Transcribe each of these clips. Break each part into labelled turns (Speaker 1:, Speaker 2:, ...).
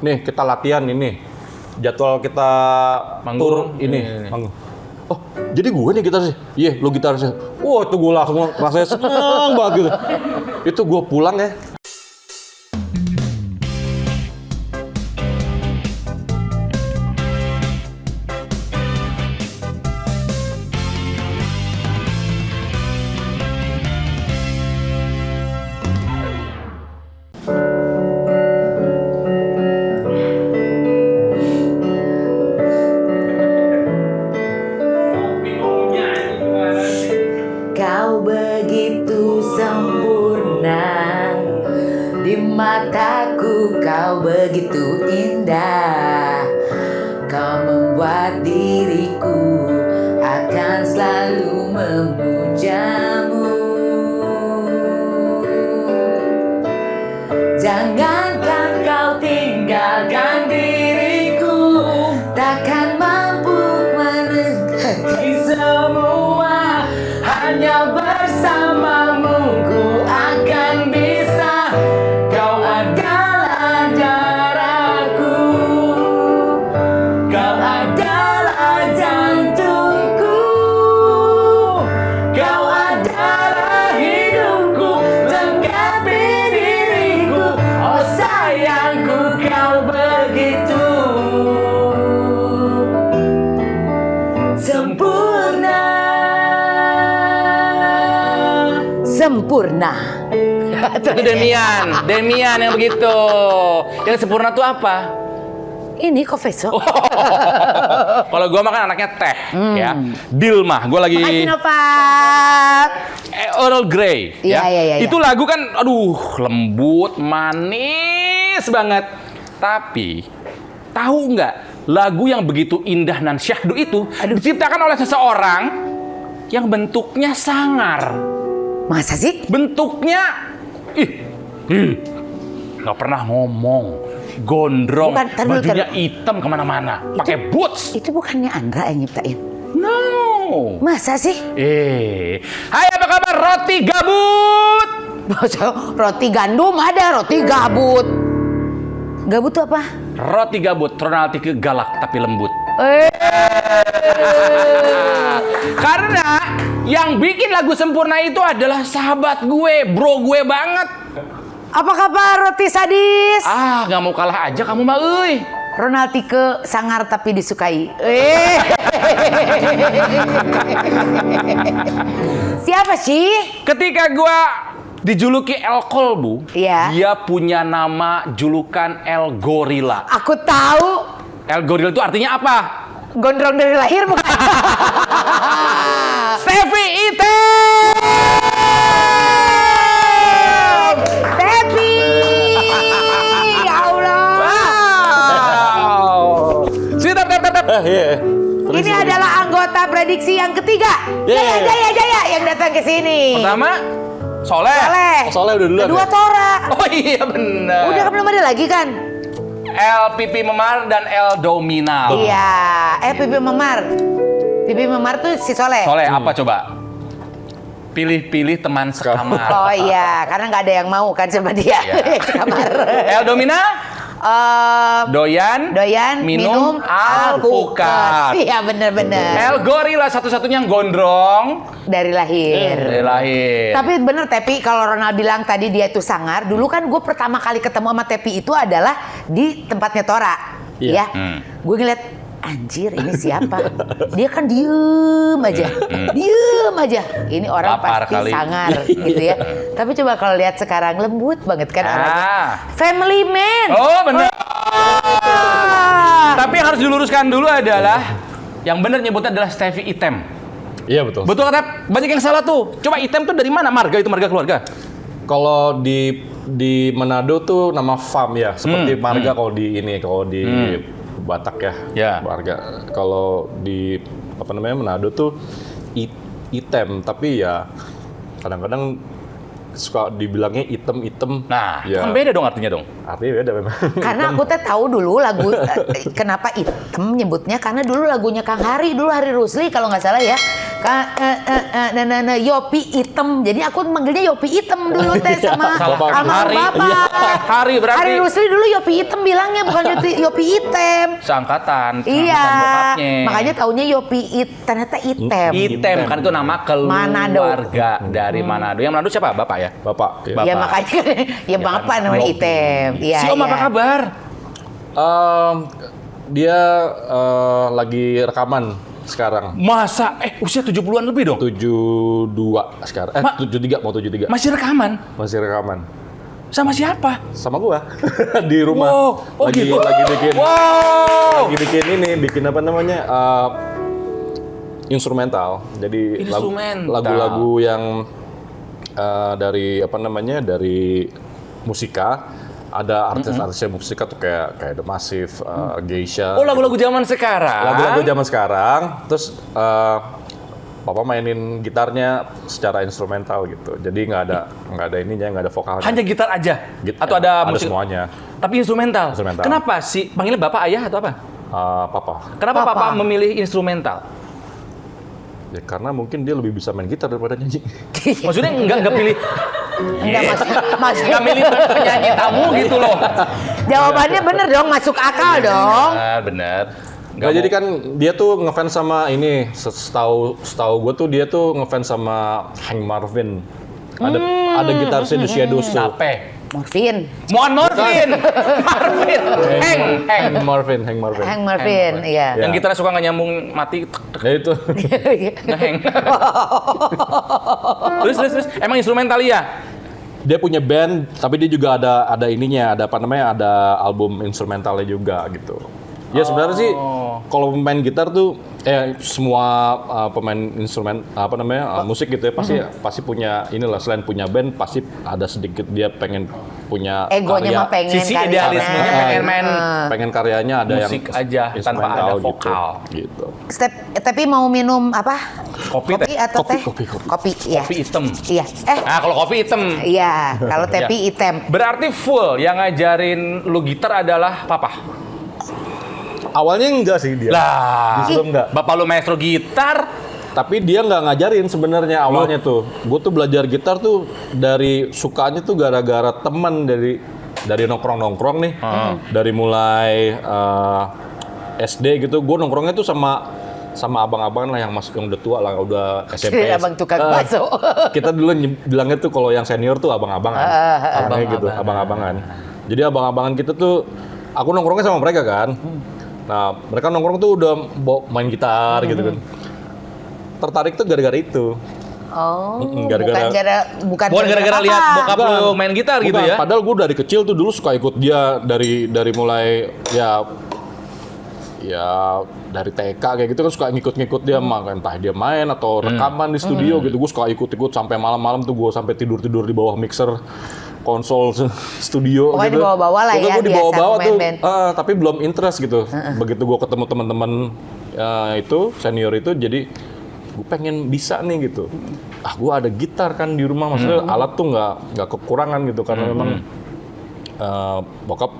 Speaker 1: nih kita latihan ini. Jadwal kita
Speaker 2: Manggung.
Speaker 1: tur ini. Manggung. Oh, jadi gue nih gitaris. Iya, lu gitarisnya. Wah, itu gue langsung rasanya seneng banget gitu. Itu gue pulang ya.
Speaker 3: Kau begitu sempurna, di mataku kau begitu indah. Kau membuat diriku akan selalu memujamu. Jangankan kau tinggalkan diriku, takkan mampu mengerti semua. Hanya bersamamu ku akan bisa. Kau adalah darahku, kau adalah jantungku, kau adalah hidupku, lengkapi diriku. Oh sayangku, kau begitu sempurna. Sempurna.
Speaker 2: Itu Demian yang begitu. Yang sempurna tuh apa?
Speaker 3: Ini Kofeso.
Speaker 2: Kalau gua makan anaknya teh, ya. Dilmah, gua lagi
Speaker 3: Makasih Nova.
Speaker 2: Earl Grey,
Speaker 3: Iya,
Speaker 2: ya.
Speaker 3: iya.
Speaker 2: Itu lagu kan, aduh, lembut, manis banget. Tapi tahu nggak, lagu yang begitu indah dan syahdu itu diciptakan oleh seseorang yang bentuknya sangar.
Speaker 3: Masa sih?
Speaker 2: Bentuknya, nggak pernah ngomong, gondrong,
Speaker 3: Bukan, tar dulu,
Speaker 2: bajunya hitam kemana-mana, pakai boots.
Speaker 3: Itu bukannya Andra yang nyiptain?
Speaker 2: No.
Speaker 3: Masa sih?
Speaker 2: Hai apa kabar roti gabut?
Speaker 3: Roti gandum ada, roti gabut. Gabut tuh apa?
Speaker 2: Roti gabut, Ronaldi ke galak tapi lembut. Karena yang bikin lagu sempurna itu adalah sahabat gue, bro gue banget.
Speaker 3: Apa kabar roti sadis?
Speaker 2: Gak mau kalah aja kamu mah, euy.
Speaker 3: Ronaldi ke sangar tapi disukai. Siapa sih?
Speaker 2: Ketika gue dijuluki El Kolbu,
Speaker 3: Iya.
Speaker 2: dia punya nama julukan El Gorilla.
Speaker 3: Aku tahu.
Speaker 2: El Gorilla itu artinya apa?
Speaker 3: Gondrong dari lahir bukan?
Speaker 2: Stevie Item!
Speaker 3: Tepi! Ya Allah!
Speaker 2: Wow!
Speaker 1: Iya.
Speaker 3: Ini adalah anggota prediksi yang ketiga.
Speaker 1: Yeah.
Speaker 3: Jaya yang datang ke sini.
Speaker 2: Pertama, Soleh.
Speaker 1: Oh, soalnya udah duluan
Speaker 3: Kedua
Speaker 1: ya?
Speaker 3: Tora.
Speaker 2: Oh iya benar.
Speaker 3: Udah kan belum ada lagi kan?
Speaker 2: El Pipi Memar dan El Dominal.
Speaker 3: Iya. Pipi Memar. Pipi Memar tuh si Soleh.
Speaker 2: Soleh apa coba? Pilih-pilih teman sekamar.
Speaker 3: Oh iya, karena nggak ada yang mau kan sama dia.
Speaker 2: Iya.
Speaker 3: Kamar.
Speaker 2: El Dominal? Doyan minum alpukat.
Speaker 3: Iya bener-bener.
Speaker 2: El Gorilla satu-satunya yang gondrong
Speaker 3: Dari lahir.
Speaker 2: dari lahir.
Speaker 3: Tapi bener Tepi, kalau Ronald bilang tadi dia itu sangar. Dulu kan gue pertama kali ketemu sama Tepi itu adalah di tempatnya Tora.
Speaker 1: Iya.
Speaker 3: Ya. Gue ngeliat, anjir ini siapa? Dia kan diem aja. Diem aja. Ini orang
Speaker 2: Lapar
Speaker 3: pasti
Speaker 2: kali.
Speaker 3: sangar gitu ya. Tapi coba kalau lihat sekarang lembut banget kan orangnya. Family man.
Speaker 2: Oh benar. Tapi yang harus diluruskan dulu adalah yang benar nyebutnya adalah Stevie Item.
Speaker 1: Iya betul.
Speaker 2: Betul kata, banyak yang salah tuh. Coba Item tuh dari mana? Marga itu marga keluarga.
Speaker 1: Kalau di Manado tuh nama farm ya, seperti marga kalau di Batak ya.
Speaker 2: Ya.
Speaker 1: Marga. Kalau di Manado tuh item, tapi ya kadang-kadang suka dibilangnya item.
Speaker 2: Nah, itu
Speaker 1: ya.
Speaker 2: kan beda dong artinya dong.
Speaker 1: Artinya beda memang.
Speaker 3: Karena aku teh tahu dulu lagu kenapa Item nyebutnya karena dulu lagunya Kang Hari, dulu Hari Rusli kalau nggak salah ya. Yopi Item. Jadi aku manggilnya Yopi Item dulu teh sama
Speaker 1: Bapak.
Speaker 3: almarhum
Speaker 2: Hari.
Speaker 3: bapak.
Speaker 2: Iya. Hari berarti.
Speaker 3: Hari Rusli dulu Yopi Item bilangnya bukan Yopi Item.
Speaker 2: Seangkatan
Speaker 3: Iya,
Speaker 2: bokapnya.
Speaker 3: makanya taunya Yopi ternyata Item.
Speaker 2: Item kan itu nama
Speaker 3: Manado.
Speaker 2: keluarga dari Manado. Yang Manado siapa? Bapak ya?
Speaker 1: Bapak. Ya.
Speaker 3: Ya
Speaker 2: Bapak.
Speaker 3: makanya ya bapak namanya
Speaker 2: Yopi.
Speaker 3: Item. Iya.
Speaker 2: Si Om apa
Speaker 3: iya.
Speaker 2: kabar?
Speaker 1: Dia lagi rekaman sekarang.
Speaker 2: Masa? Usia 70-an lebih dong?
Speaker 1: 72 sekarang. 73 mau 73.
Speaker 2: Masih rekaman?
Speaker 1: Masih rekaman.
Speaker 2: Sama siapa?
Speaker 1: Sama gua di rumah.
Speaker 2: Wow. Oh,
Speaker 1: lagi
Speaker 2: gitu.
Speaker 1: lagi bikin
Speaker 2: Wow.
Speaker 1: lagi bikin apa namanya? Instrumental. Jadi
Speaker 2: Instrumental.
Speaker 1: lagu-lagu yang dari apa namanya? Dari musika. Ada artis-artisnya musika tuh kayak The Massive, Geisha.
Speaker 2: Oh, lagu-lagu zaman sekarang.
Speaker 1: Lagu-lagu zaman sekarang. Terus Papa mainin gitarnya secara instrumental gitu. Jadi nggak ada ininya, nggak ada vokalnya.
Speaker 2: Hanya gitar aja?
Speaker 1: Git-
Speaker 2: Atau ada musik?
Speaker 1: semuanya.
Speaker 2: Tapi instrumental?
Speaker 1: Instrumental.
Speaker 2: Kenapa sih? Panggilnya Bapak Ayah atau apa?
Speaker 1: Papa.
Speaker 2: Kenapa
Speaker 3: Papa.
Speaker 2: Papa memilih instrumental?
Speaker 1: Ya karena mungkin dia lebih bisa main gitar daripada nyanyi.
Speaker 2: Maksudnya nggak pilih
Speaker 3: Enggak masuk.
Speaker 2: nggak milih penyanyi tamu gitu loh.
Speaker 3: Jawabannya bener dong, masuk akal dong.
Speaker 2: Bener.
Speaker 1: Nggak, jadi kan dia tuh ngefans sama ini, setahu gue tuh dia tuh ngefans sama Hank Marvin. Ada gitarisnya The Shadows tuh.
Speaker 2: Capek.
Speaker 3: Morfin.
Speaker 2: Mohon Morfin. Marvin. Heng.
Speaker 1: Hank Marvin.
Speaker 3: Hank Marvin, iya.
Speaker 2: Yang gitarnya suka nggak nyambung mati.
Speaker 1: Ya itu.
Speaker 2: Ngeheng. terus. Emang instrumental ya?
Speaker 1: Dia punya band, tapi dia juga ada ininya, ada apa namanya, ada album instrumentalnya juga gitu. Ya sebenarnya sih kalau main gitar tuh semua pemain instrumen apa namanya musik gitu ya pasti punya inilah, selain punya band pasti ada sedikit dia pengen punya
Speaker 3: Egonya mah pengen
Speaker 2: Sisi
Speaker 3: karyanya.
Speaker 2: idealismenya pengen main
Speaker 1: pengen karyanya ada
Speaker 2: musik
Speaker 1: yang
Speaker 2: aja tanpa ada
Speaker 1: instrumental
Speaker 2: vokal.
Speaker 1: gitu.
Speaker 3: Tapi mau minum apa?
Speaker 2: Kopi, teh.
Speaker 3: atau teh?
Speaker 1: Kopi.
Speaker 3: Iya.
Speaker 2: Kopi hitam.
Speaker 3: Iya.
Speaker 2: Nah, kalau kopi hitam.
Speaker 3: Iya, kalau tepi hitam.
Speaker 2: Berarti full yang ngajarin lu gitar adalah papa.
Speaker 1: Awalnya enggak sih dia.
Speaker 2: Lah,
Speaker 1: Justru enggak.
Speaker 2: bapak lu maestro gitar.
Speaker 1: Tapi dia nggak ngajarin sebenarnya awalnya tuh. Gue tuh belajar gitar tuh dari sukanya tuh gara-gara teman dari nongkrong nih. Dari mulai SD gitu, gue nongkrongnya tuh sama abang-abangan lah yang udah tua lah, udah SMP.
Speaker 3: Abang tukang bakso.
Speaker 1: Kita dulu bilangnya tuh kalau yang senior tuh abang-abangan. Abangnya gitu, abang-abangan. Jadi abang-abangan kita tuh, aku nongkrongnya sama mereka kan. Nah, mereka nongkrong tuh udah main gitar gitu kan. Tertarik tuh gara-gara itu.
Speaker 3: Oh,
Speaker 1: Bukan
Speaker 3: bukan
Speaker 2: Gara-gara lihat bokap
Speaker 1: Bukan.
Speaker 2: lu main gitar gitu
Speaker 1: Bukan,
Speaker 2: ya.
Speaker 1: Padahal gue dari kecil tuh dulu suka ikut dia dari mulai ya dari TK kayak gitu kan suka ngikut-ngikut dia entah dia main atau rekaman di studio gitu. Gue suka ikut-ikut sampai malam-malam tuh gue sampai tidur-tidur di bawah mixer konsol studio
Speaker 3: Pokoknya
Speaker 1: gitu.
Speaker 3: dibawa-bawa lah
Speaker 1: Pokoknya
Speaker 3: ya,
Speaker 1: gue dibawa-bawa
Speaker 3: biasa
Speaker 1: tuh,
Speaker 3: band-band.
Speaker 1: tapi belum interest gitu. Begitu gue ketemu teman-teman itu senior itu, jadi gue pengen bisa nih gitu. Gue ada gitar kan di rumah, maksudnya alat tuh nggak kekurangan gitu karena memang bokap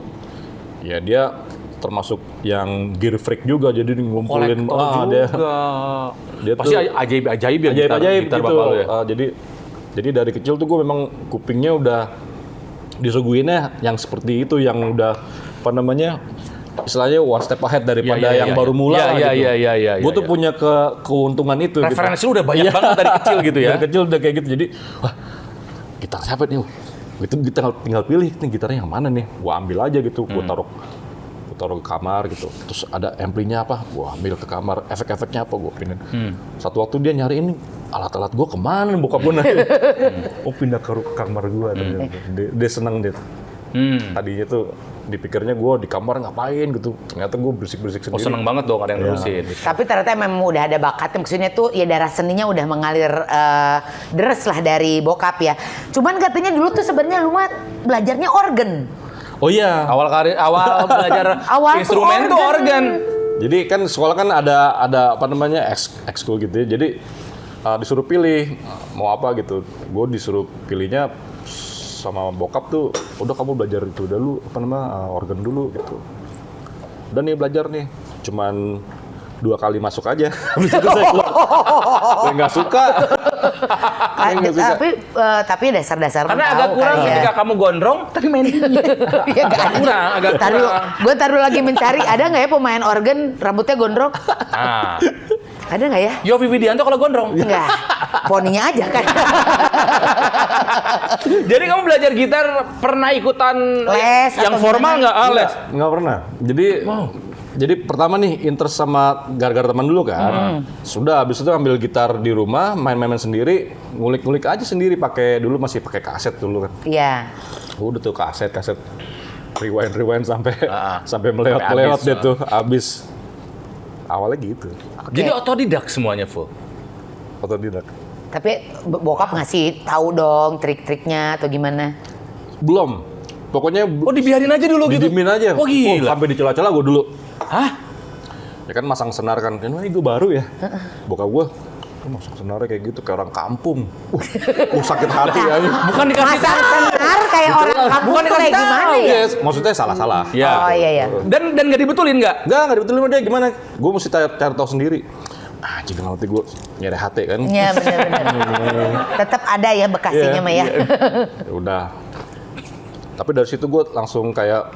Speaker 1: ya dia termasuk yang gear freak juga, jadi ngumpulin
Speaker 2: Kolektor
Speaker 1: dia
Speaker 2: pasti
Speaker 1: tuh
Speaker 2: ajaib-ajaib ya
Speaker 1: ajaib-ajaib
Speaker 2: gitar
Speaker 1: gitu.
Speaker 2: bapak lu ya.
Speaker 1: Jadi dari kecil tuh gue memang kupingnya udah disuguhinnya yang seperti itu, yang udah apa namanya istilahnya one step ahead daripada yang baru mulai gitu.
Speaker 2: Iya.
Speaker 1: Gue tuh punya keuntungan itu.
Speaker 2: Referensi lu udah banyak banget dari kecil gitu ya.
Speaker 1: Dari kecil udah kayak gitu. Jadi, wah, gitar siapa nih? Itu tinggal pilih nih gitarnya yang mana nih. Gua ambil aja gitu. Gua taruh ke kamar gitu. Terus ada amplinya apa? Gua ambil ke kamar. Efek-efeknya apa? Gua pindahin. Satu waktu dia nyariin alat-alat gua kemana? Bokap gua nanya. Oh, pindah ke kamar gua. Dia seneng dia. Tadinya tuh dipikirnya gue di kamar ngapain gitu, ternyata gue berisik-berisik
Speaker 2: Oh,
Speaker 1: sendiri.
Speaker 2: seneng banget dong ada yang nerusin.
Speaker 3: Tapi ternyata memang udah ada bakatnya, maksudnya tuh ya darah seninya udah mengalir deres lah dari bokap ya. Cuman katanya dulu tuh sebenarnya lu mah belajarnya organ.
Speaker 1: Oh iya.
Speaker 2: Awal belajar
Speaker 3: Awal tuh
Speaker 2: instrumen tuh organ.
Speaker 1: Jadi kan sekolah kan ada apa namanya ekskul gitu ya. Jadi disuruh pilih mau apa gitu. Gue disuruh pilihnya sama bokap tuh, udah kamu belajar itu dulu, apa namanya organ dulu gitu. Udah nih belajar nih, cuman 2 kali masuk aja. Habis itu saya keluar. Saya nggak suka. Saya nggak suka.
Speaker 3: Tapi dasar-dasar
Speaker 2: Karena agak kurang ketika kamu gondrong, tapi main
Speaker 3: Iya,
Speaker 2: agak kurang, agak kurang.
Speaker 3: Gue taruh lagi mencari, ada nggak ya pemain organ rambutnya gondrong?
Speaker 2: Ah.
Speaker 3: Ada nggak ya?
Speaker 2: Yovie Widianto kalau gondrong.
Speaker 3: Enggak, poninya aja kan.
Speaker 2: Jadi kamu belajar gitar pernah ikutan
Speaker 3: Les
Speaker 2: yang
Speaker 3: atau
Speaker 2: formal
Speaker 3: gimana?
Speaker 2: nggak? Les.
Speaker 1: Nggak pernah. Jadi pertama nih interest sama gara-gara teman dulu kan. Sudah habis itu ambil gitar di rumah, main-main sendiri, ngulik-ngulik aja sendiri dulu masih pakai kaset dulu kan.
Speaker 3: Iya.
Speaker 1: Udah tuh kaset rewind sampai sampai
Speaker 2: Sampai
Speaker 1: melewat
Speaker 2: habis,
Speaker 1: deh tuh habis. Awalnya gitu.
Speaker 2: Jadi otodidak semuanya full.
Speaker 1: Otodidak.
Speaker 3: Tapi bokap ngasih tahu dong trik-triknya atau gimana?
Speaker 1: Belum. Pokoknya
Speaker 2: Oh dibiarin aja dulu gitu?
Speaker 1: didiemin aja.
Speaker 2: Oh gila.
Speaker 1: Sampai di celah-celah gue dulu.
Speaker 2: Hah?
Speaker 1: Ya kan masang senar kan. Ini gue baru ya. Bokap gue masang senarnya kayak gitu kayak orang kampung. Sakit hati ya.
Speaker 2: Bukan dikasih
Speaker 3: Masang
Speaker 2: tahu.
Speaker 3: senar kayak orang kampung
Speaker 2: Bukan
Speaker 3: tuh kayak
Speaker 2: dikasih
Speaker 3: gimana
Speaker 2: tahu,
Speaker 3: ya?
Speaker 1: Yes, maksudnya salah-salah.
Speaker 2: Ya.
Speaker 3: Oh iya.
Speaker 2: Dan nggak dibetulin nggak?
Speaker 1: Enggak dibetulin sama dia gimana? Gue mesti cari tahu sendiri. Jadi nanti gue nyari hati kan.
Speaker 3: Iya benar-benar. Tetap ada ya bekasnya mah ya.
Speaker 1: Ya udah. Tapi dari situ gue langsung kayak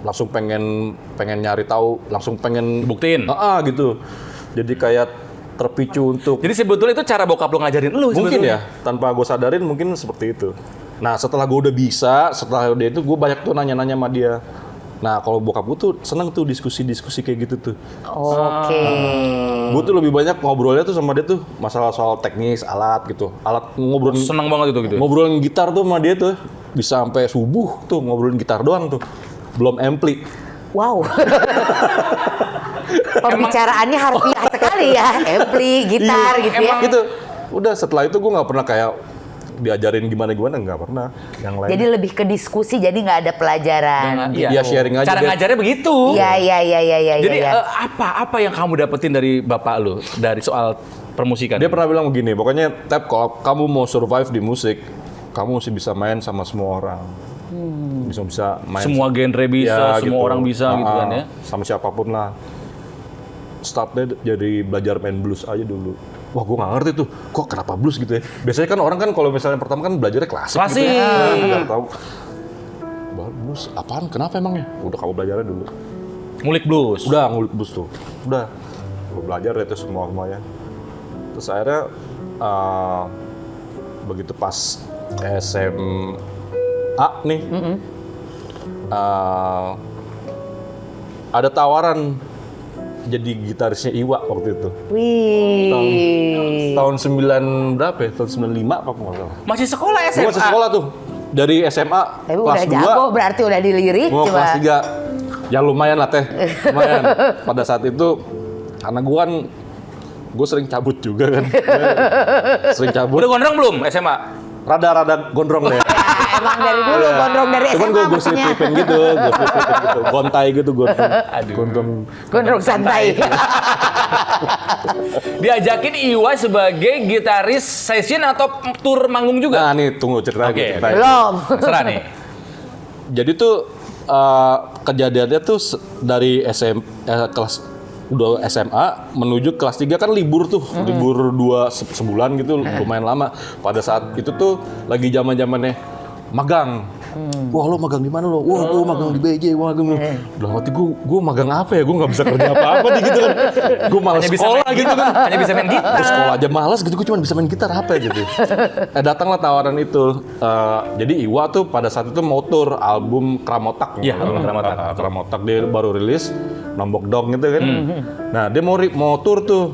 Speaker 1: langsung pengen nyari tahu, langsung pengen
Speaker 2: Buktiin.
Speaker 1: gitu. Jadi kayak terpicu untuk
Speaker 2: Jadi sebetulnya itu cara bokap lo ngajarin lu
Speaker 1: mungkin
Speaker 2: sebetulnya.
Speaker 1: ya tanpa gue sadarin mungkin seperti itu. Nah setelah gue udah bisa, setelah udah itu gue banyak tuh nanya-nanya sama dia. Nah kalau bokap gue tuh seneng tuh diskusi-diskusi kayak gitu tuh.
Speaker 3: Oke.
Speaker 1: Gue tuh lebih banyak ngobrolnya tuh sama dia tuh masalah soal teknis, alat gitu. Alat ngobrolin
Speaker 2: Seneng banget itu gitu.
Speaker 1: ngobrolin gitar tuh sama dia tuh bisa sampai subuh tuh ngobrolin gitar doang tuh. Belum ampli.
Speaker 3: Wow. Pembicaraannya harfiah sekali ya, ampli, gitar gitu ya.
Speaker 1: Gitu. Udah setelah itu gue nggak pernah kayak diajarin gimana nggak pernah. Yang lain.
Speaker 3: Jadi lebih ke diskusi, jadi nggak ada pelajaran.
Speaker 1: Iya, sharing aja
Speaker 2: Cara
Speaker 1: dia.
Speaker 2: ngajarnya begitu.
Speaker 3: Iya.
Speaker 2: Jadi
Speaker 3: iya.
Speaker 2: apa yang kamu dapetin dari bapak lu dari soal permusikan?
Speaker 1: Dia pernah bilang begini, pokoknya Tap kalau kamu mau survive di musik, kamu mesti bisa main sama semua orang. Bisa main
Speaker 2: Semua genre bisa,
Speaker 1: Ya,
Speaker 2: semua
Speaker 1: gitu.
Speaker 2: orang bisa gitu kan ya.
Speaker 1: Sama siapapun lah. Startnya jadi belajar main blues aja dulu. Wah, gue nggak ngerti tuh, kok kenapa blues gitu ya? Biasanya kan orang kan kalau misalnya pertama kan belajarnya klasik.
Speaker 2: Klasik.
Speaker 1: Gitu ya. Nggak tahu. Blues apaan? Kenapa emangnya? Udah kamu belajarnya dulu.
Speaker 2: Ngulik blues.
Speaker 1: Udah ngulik blues tuh. Udah. Gue belajar itu semuanya. Terus akhirnya begitu pas SMA nih, ada tawaran jadi gitarisnya Iwa waktu itu.
Speaker 3: Wih.
Speaker 1: Tahun 9 berapa ya? Tahun 95 apa nggak salah.
Speaker 2: Masih sekolah SMA.
Speaker 1: Gue masih sekolah tuh. Dari SMA
Speaker 3: Tapi
Speaker 1: kelas
Speaker 3: udah jago,
Speaker 1: 2
Speaker 3: berarti udah dilirik.
Speaker 1: mau
Speaker 3: coba.
Speaker 1: kelas 3. Ya lumayan lah teh. Lumayan. Pada saat itu karena gue sering cabut juga kan. Sering cabut.
Speaker 2: Udah gondrong belum SMA?
Speaker 1: Rada-rada gondrong deh.
Speaker 3: Ya, emang dari dulu gondrong dari
Speaker 1: Cuman
Speaker 3: SMA
Speaker 1: gue
Speaker 3: maksudnya.
Speaker 1: slip-slipin gitu, gontai gitu,
Speaker 3: Gondrong santai.
Speaker 2: Diajakin Iwa sebagai gitaris session atau tour manggung juga?
Speaker 1: Nah nih tunggu cerita
Speaker 2: Oke.
Speaker 1: gue ceritain.
Speaker 3: Belum.
Speaker 2: Serah nih.
Speaker 1: Jadi tuh kejadiannya tuh dari kelas udah SMA menuju kelas 3 kan libur tuh, libur 2 sebulan gitu, lumayan lama. Pada saat itu tuh lagi zaman-zamannya magang. Wah lo magang di mana lo? Wah gue magang di BJ, wah gue. Dalam hati gue magang apa ya? Gue nggak bisa kerja apa-apa nih gitu kan. Gue malas
Speaker 2: Hanya bisa
Speaker 1: sekolah
Speaker 2: main
Speaker 1: gitu kan.
Speaker 2: Hanya bisa main gitar.
Speaker 1: Gue sekolah aja malas gitu, gue cuma bisa main gitar apa ya gitu. Datanglah tawaran itu. Jadi Iwa tuh pada saat itu mau tur album Kramotak.
Speaker 2: Iya, album Kramotak.
Speaker 1: Kramotak dia baru rilis, Nombok Dong gitu kan. Nah dia mau tur tuh.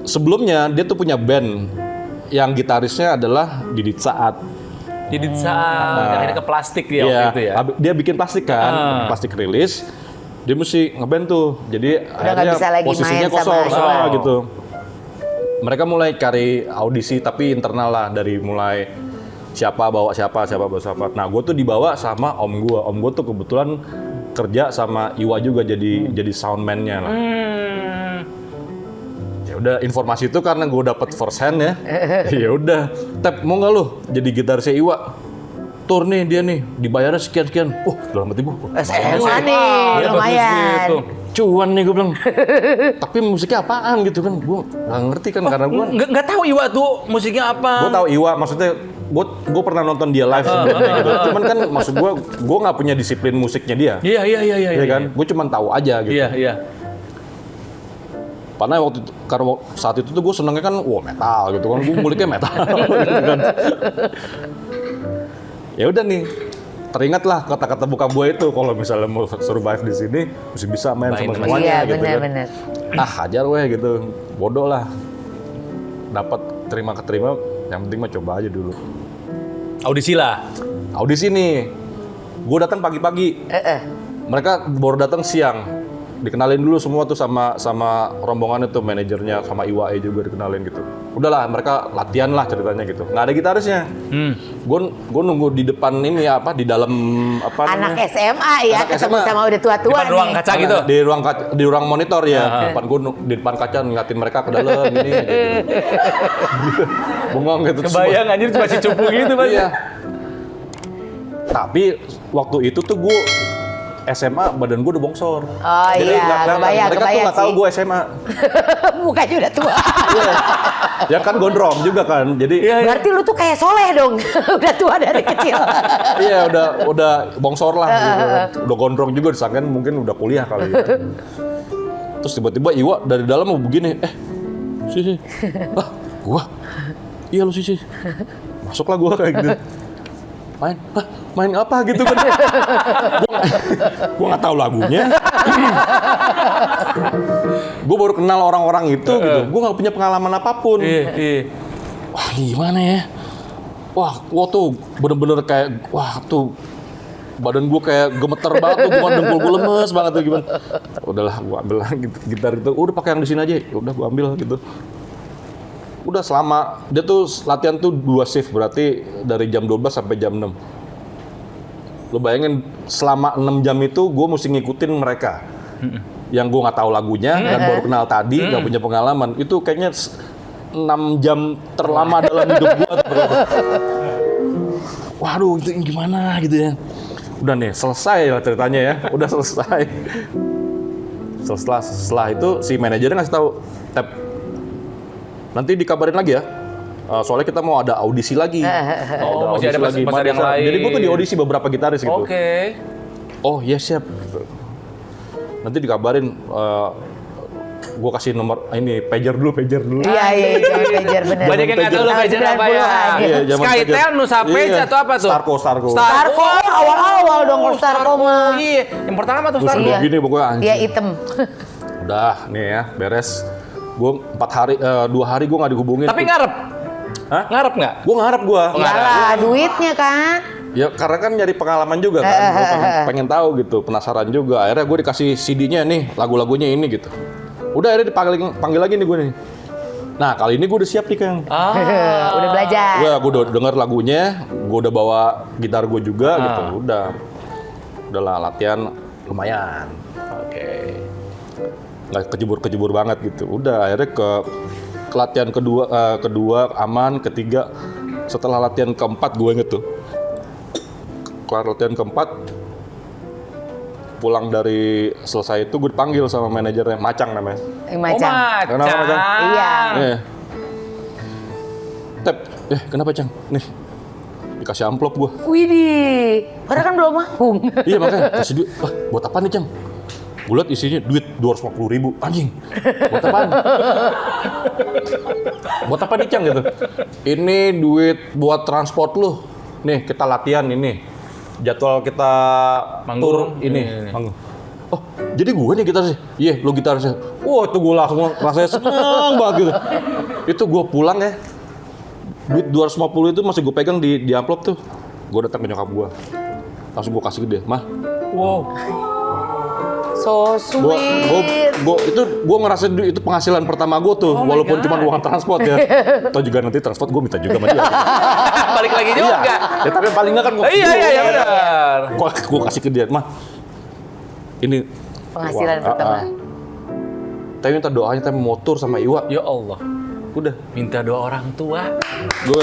Speaker 1: Sebelumnya dia tuh punya band yang gitarisnya adalah Didit Saat.
Speaker 2: Jadi saat akhirnya ke plastik dia waktu
Speaker 1: Iya,
Speaker 2: itu ya.
Speaker 1: dia bikin plastik kan, plastik rilis. Dia mesti ngeband tuh. Jadi
Speaker 3: nggak
Speaker 1: akhirnya
Speaker 3: bisa lagi
Speaker 1: posisinya
Speaker 3: main sama
Speaker 1: kosong
Speaker 3: Iwa.
Speaker 1: gitu. Mereka mulai cari audisi tapi internal lah, dari mulai siapa bawa siapa. Nah, gue tuh dibawa sama om gue. Om gue tuh kebetulan kerja sama Iwa juga jadi soundman-nya lah. Ya udah, informasi itu karena gue dapat first hand ya. Ya udah, Tep mau nggak lu jadi gitarisnya Iwa? motor nih dia nih, dibayarnya sekian-sekian. Dalam hati gue.
Speaker 3: SMA nih, lumayan.
Speaker 1: Cuan nih gue bilang. Tapi musiknya apaan gitu kan? Gue nggak ngerti kan karena gue
Speaker 2: Nggak tahu Iwa tuh musiknya apa.
Speaker 1: tahu Iwa, maksudnya gue pernah nonton dia live sebelumnya gitu. Cuman kan maksud gue nggak punya disiplin musiknya dia.
Speaker 2: Iya.
Speaker 1: Iya kan? Gue cuma tahu aja gitu.
Speaker 2: Iya.
Speaker 1: Karena saat itu tuh gue senengnya kan metal gitu kan, gue nguliknya metal gitu kan. Ya udah nih, teringatlah kata-kata bokap gue itu, kalau misalnya mau survive di sini mesti bisa main sama semuanya
Speaker 3: Iya,
Speaker 1: gitu
Speaker 3: benar-benar.
Speaker 1: kan. Hajar weh gitu, bodoh lah. Dapat keterima, yang penting mah coba aja dulu.
Speaker 2: Audisi lah.
Speaker 1: Audisi nih, gue datang pagi-pagi, mereka baru datang siang. Dikenalin dulu semua tuh sama rombongan itu, manajernya sama Iwae juga dikenalin gitu. Udahlah, mereka latihan lah ceritanya gitu. Nggak ada gitarisnya. Gue nunggu di depan ini di dalam
Speaker 3: Anak SMA ya,
Speaker 1: Anak
Speaker 3: ketemu
Speaker 1: SMA.
Speaker 3: sama udah tua-tua
Speaker 2: Depan
Speaker 3: nih.
Speaker 2: ruang kaca gitu.
Speaker 1: Di ruang monitor ya. Di depan kaca ngeliatin mereka ke dalam gini. Gitu. Bengong gitu.
Speaker 2: Kebayang anjir masih cupu gitu Mas.
Speaker 1: Iya. Tapi waktu itu tuh gue SMA badan gue udah bongsor.
Speaker 3: Oh
Speaker 1: Jadi
Speaker 3: iya,
Speaker 1: nggak kelihatan.
Speaker 3: kebayang
Speaker 1: Mereka tuh nggak tahu
Speaker 3: sih.
Speaker 1: gue SMA.
Speaker 3: Mukanya udah tua.
Speaker 1: Ya kan gondrong juga kan. Jadi
Speaker 3: Berarti lu tuh kayak Soleh dong. Udah tua dari kecil.
Speaker 1: iya udah bongsor lah gitu. Udah gondrong juga disangkain mungkin udah kuliah kali ya. Terus tiba-tiba Iwa dari dalam mau begini, sih. Gua? Iya lu sih. Masuklah gua kayak gitu. Main apa gitu kan? Gua nggak tahu lagunya. Gua baru kenal orang-orang itu gitu. Gua nggak punya pengalaman apapun.
Speaker 2: Iya.
Speaker 1: Wah gimana ya? Gua tuh bener-bener kayak tuh badan gua kayak gemeter banget tuh, dengkul gua lemes banget tuh gimana. Udahlah gua ambil gitar gitu. Udah pakai yang di sini aja. Udah gua ambil gitu. Udah selama dia tuh latihan tuh 2 shift, berarti dari jam 12 sampai jam 6. Lo bayangin selama 6 jam itu gue mesti ngikutin mereka. Yang gue nggak tahu lagunya dan baru kenal tadi, nggak punya pengalaman. Itu kayaknya 6 jam terlama dalam hidup gue. Waduh, itu gimana gitu ya. Udah nih, selesai lah ceritanya ya. Udah selesai. Setelah itu si manajernya ngasih tahu, "Tep, nanti dikabarin lagi ya. Soalnya kita mau ada audisi lagi."
Speaker 2: Masih ada yang lain.
Speaker 1: Jadi gue tuh di audisi beberapa gitaris gitu.
Speaker 2: Oke.
Speaker 1: Oh iya siap. Nanti dikabarin. Gue kasih nomor ini pager dulu.
Speaker 3: Iya, jangan pager bener.
Speaker 2: Banyak yang nggak tahu lo pager apa ya.
Speaker 1: Iya, zaman
Speaker 2: Skytel,
Speaker 1: pager.
Speaker 2: Nusa Page
Speaker 1: Iya.
Speaker 2: atau apa tuh?
Speaker 1: Starco.
Speaker 3: Starco awal-awal dong kalau Starco mah.
Speaker 2: Iya, yang pertama tuh
Speaker 1: Terus
Speaker 2: Starco.
Speaker 1: udah gini pokoknya
Speaker 3: Dia
Speaker 1: anjing.
Speaker 3: hitam.
Speaker 1: Udah nih ya beres. Gue 2 hari gue nggak dihubungin.
Speaker 2: Tapi
Speaker 1: tuh.
Speaker 2: ngarep.
Speaker 1: Hah?
Speaker 2: Ngarep nggak?
Speaker 1: Gue ngarep gue.
Speaker 3: Iyalah, duitnya kan.
Speaker 1: Ya karena kan nyari pengalaman juga kan, gua pengen tahu gitu, penasaran juga. Akhirnya gue dikasih CD-nya nih, lagu-lagunya ini gitu. Udah akhirnya dipanggil lagi nih gue nih. Nah kali ini gue udah siap nih Kang.
Speaker 3: Udah belajar.
Speaker 1: Gue udah denger lagunya, gue udah bawa gitar gue juga gitu. Udahlah latihan lumayan. Oke. Nggak kejebur banget gitu. Udah akhirnya ke latihan kedua aman, ketiga setelah latihan keempat gue inget tuh. Kelar latihan keempat, pulang dari selesai itu gue dipanggil sama manajernya, Macang namanya.
Speaker 3: Macam.
Speaker 1: Kenapa, Macang?
Speaker 3: Iya.
Speaker 1: Tep, kenapa Cang? Nih, dikasih amplop gue.
Speaker 3: Widih, padahal kan belum manggung.
Speaker 1: Iya makanya, kasih duit. Buat apa nih Cang? Gue liat isinya duit 250.000, anjing. Buat apaan? Buat apa nih Cang gitu? Ini duit buat transport lu. Nih kita latihan ini. Jadwal kita tur ini. Manggung. Oh, jadi gue nih gitarisnya? Iya, lu gitarisnya. Wah, itu gue langsung rasanya seneng banget gitu. Itu gue pulang ya. Duit 250 itu masih gue pegang di amplop tuh. Gue datang ke nyokap gue. Langsung gue kasih ke dia. Mah,
Speaker 2: Wow.
Speaker 3: So sweet.
Speaker 1: Gue ngerasa itu penghasilan pertama gue tuh, walaupun cuma uang transport ya. Atau juga nanti transport gue minta juga sama dia.
Speaker 2: Balik lagi juga.
Speaker 1: Iya. Ya tapi paling nggak kan gue.
Speaker 2: Iya benar.
Speaker 1: Gue kasih ke dia, mah. Ini
Speaker 3: Penghasilan pertama.
Speaker 1: Tapi minta doanya tapi motor sama Iwa.
Speaker 2: Ya Allah.
Speaker 1: Udah.
Speaker 2: Minta doa orang tua.
Speaker 1: Gue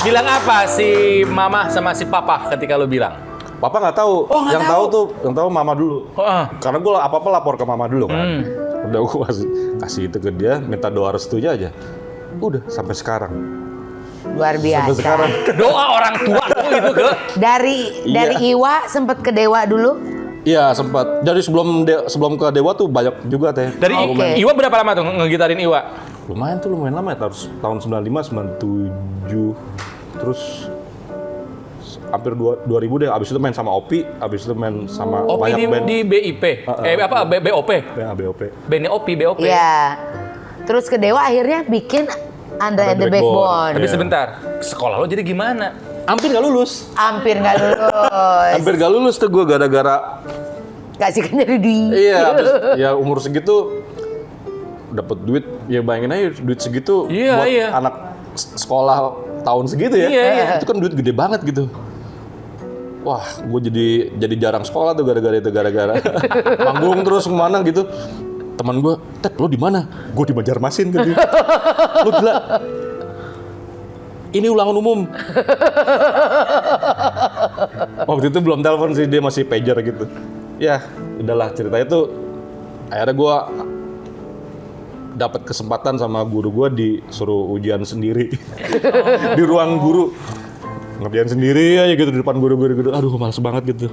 Speaker 2: Bilang apa si mama sama si papa ketika lu bilang?
Speaker 1: Papa nggak tahu.
Speaker 2: Oh, nggak
Speaker 1: yang
Speaker 2: tahu.
Speaker 1: yang tahu mama dulu.
Speaker 2: Oh,
Speaker 1: Karena gue apa-apa lapor ke mama dulu kan. Udah gue kasih itu ke dia, minta doa restunya aja. Udah sampai sekarang.
Speaker 3: Luar
Speaker 1: Sampai
Speaker 3: biasa.
Speaker 1: sekarang.
Speaker 2: doa orang tua tuh itu ke.
Speaker 3: Dari Iwa sempet ke Dewa dulu.
Speaker 1: Iya sempat. Jadi sebelum ke Dewa tuh banyak juga teh.
Speaker 2: Dari
Speaker 3: Oke.
Speaker 2: Iwa berapa lama tuh ngegitarin Iwa?
Speaker 1: Lumayan lama ya, tahun 95, 97, terus hampir 2000 deh. Abis itu main sama Opi, abis itu main sama
Speaker 2: Opi
Speaker 1: banyak band.
Speaker 2: di BIP. BOP.
Speaker 1: Ya, BOP.
Speaker 2: Bandnya Opi, BOP.
Speaker 3: Iya. Terus ke Dewa akhirnya bikin Andra and the Backbone.
Speaker 2: Tapi
Speaker 1: Iya.
Speaker 2: sebentar, sekolah lo jadi gimana?
Speaker 1: Hampir nggak lulus.
Speaker 3: Hampir nggak lulus.
Speaker 1: Hampir nggak lulus tuh gue gara-gara
Speaker 3: Kasih kan dari duit.
Speaker 1: iya, abis, ya umur segitu dapat duit, ya bayangin aja duit segitu
Speaker 2: Iya,
Speaker 1: buat
Speaker 2: iya.
Speaker 1: anak sekolah tahun segitu ya.
Speaker 2: Iya, iya.
Speaker 1: Itu kan duit gede banget gitu. Wah, gue jadi jarang sekolah tuh gara-gara itu, gara-gara manggung terus kemana gitu. Teman gue, Ted, lo di mana? Gue di Banjarmasin kan. Lo gila. Ini ulangan umum. Waktu itu belum telepon sih, dia masih pager gitu. Ya, udahlah ceritanya tuh. Akhirnya gue dapat kesempatan sama guru gue disuruh ujian sendiri di ruang guru, ngerjain sendiri aja gitu di depan guru-guru. Aduh, males banget gitu.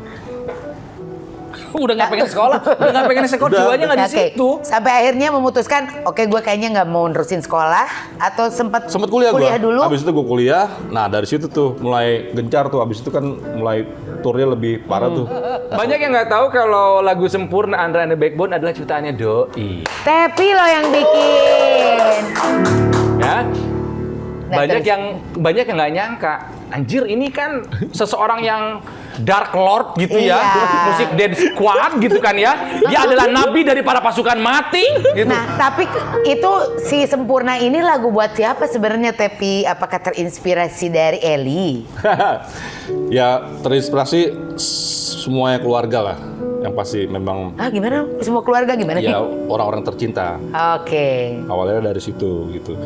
Speaker 2: Udah nggak pengen sekolah,
Speaker 1: Udah.
Speaker 2: jiwanya nggak di
Speaker 3: Oke.
Speaker 2: situ.
Speaker 3: Sampai akhirnya memutuskan, oke gue kayaknya nggak mau nerusin sekolah atau sempat
Speaker 1: Kuliah gua.
Speaker 3: dulu.
Speaker 1: Abis itu gue kuliah. Nah dari situ tuh mulai gencar tuh. Abis itu kan mulai turnya lebih parah tuh.
Speaker 2: Banyak yang nggak tahu kalau lagu Sempurna Andra and the Backbone adalah ciptaannya Doi.
Speaker 3: Tepi lo yang bikin.
Speaker 2: Ya.
Speaker 3: Nah,
Speaker 2: Banyak yang nggak nyangka. Anjir, ini kan seseorang yang Dark Lord gitu ya,
Speaker 3: Iya.
Speaker 2: musik Dead Squad gitu kan ya. Dia adalah nabi dari para pasukan mati gitu.
Speaker 3: Nah, tapi itu si Sempurna ini lagu buat siapa sebenarnya, Tepi? Apakah terinspirasi dari Eli?
Speaker 1: Ya terinspirasi semuanya keluarga lah. Yang pasti memang
Speaker 3: Ah, gimana? Semua keluarga gimana?
Speaker 1: ya orang-orang tercinta.
Speaker 3: Oke.
Speaker 1: Awalnya dari situ gitu.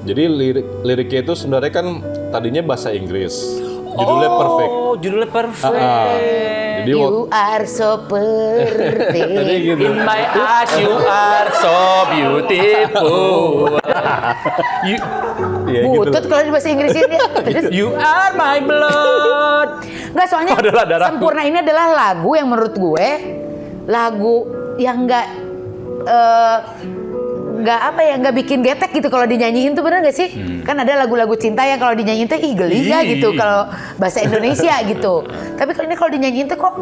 Speaker 1: Jadi liriknya itu sebenarnya kan tadinya bahasa Inggris. Judulnya Perfect.
Speaker 2: Oh, judulnya Perfect.
Speaker 1: Jadi
Speaker 3: You are so perfect.
Speaker 1: gitu.
Speaker 2: In my eyes you are so beautiful. you,
Speaker 1: Ya, gitu
Speaker 3: Butut
Speaker 1: lah.
Speaker 3: kalau di bahasa Inggris ini.
Speaker 2: you are my blood.
Speaker 3: Enggak, soalnya
Speaker 2: Adalah darahku.
Speaker 3: Sempurna ini adalah lagu yang menurut gue lagu yang nggak bikin getek gitu kalau dinyanyiin tuh, bener nggak sih? Kan ada lagu-lagu cinta yang kalau dinyanyiin tuh geli ya gitu kalau bahasa Indonesia gitu. Tapi kalau ini kalau dinyanyiin tuh kok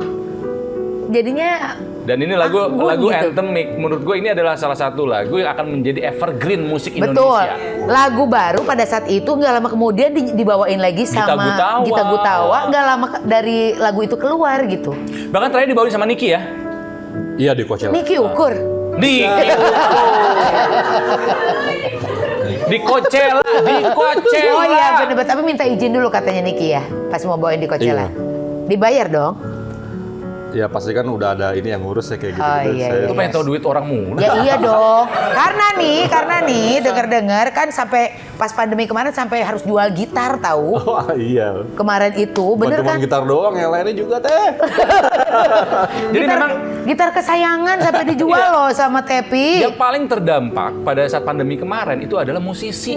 Speaker 3: jadinya
Speaker 2: Dan ini lagu
Speaker 3: gitu.
Speaker 2: anthemic. Menurut gue ini adalah salah satu lagu yang akan menjadi evergreen musik
Speaker 3: betul.
Speaker 2: Indonesia.
Speaker 3: Lagu baru pada saat itu nggak lama kemudian dibawain lagi
Speaker 2: Gita
Speaker 3: sama
Speaker 2: Gutawa.
Speaker 3: Gita Gutawa, nggak lama dari lagu itu keluar gitu.
Speaker 2: Bahkan terakhir dibawain sama Niki ya.
Speaker 1: Iya di Coachella.
Speaker 3: Niki Ukur.
Speaker 2: Di Coachella.
Speaker 3: Oh iya bener, tapi minta izin dulu katanya Niki ya pas mau bawain di Coachella.
Speaker 1: Iya.
Speaker 3: Dibayar dong.
Speaker 1: Ya pasti kan udah ada ini yang ngurus ya kayak gitu.
Speaker 3: Oh, iya,
Speaker 1: Saya-
Speaker 2: Itu pengen tahu duit orang mulu.
Speaker 3: Ya iya dong. Karena nih dengar-dengar kan sampai pas pandemi kemarin sampai harus jual gitar tahu.
Speaker 1: Oh iya.
Speaker 3: Kemarin itu
Speaker 1: Bukan
Speaker 3: bener
Speaker 1: cuma
Speaker 3: kan?
Speaker 1: gitar doang, yang lainnya juga teh.
Speaker 2: Jadi
Speaker 3: gitar,
Speaker 2: memang
Speaker 3: gitar kesayangan sampai dijual
Speaker 2: Iya.
Speaker 3: loh sama Tepi.
Speaker 2: yang paling terdampak pada saat pandemi kemarin itu adalah musisi.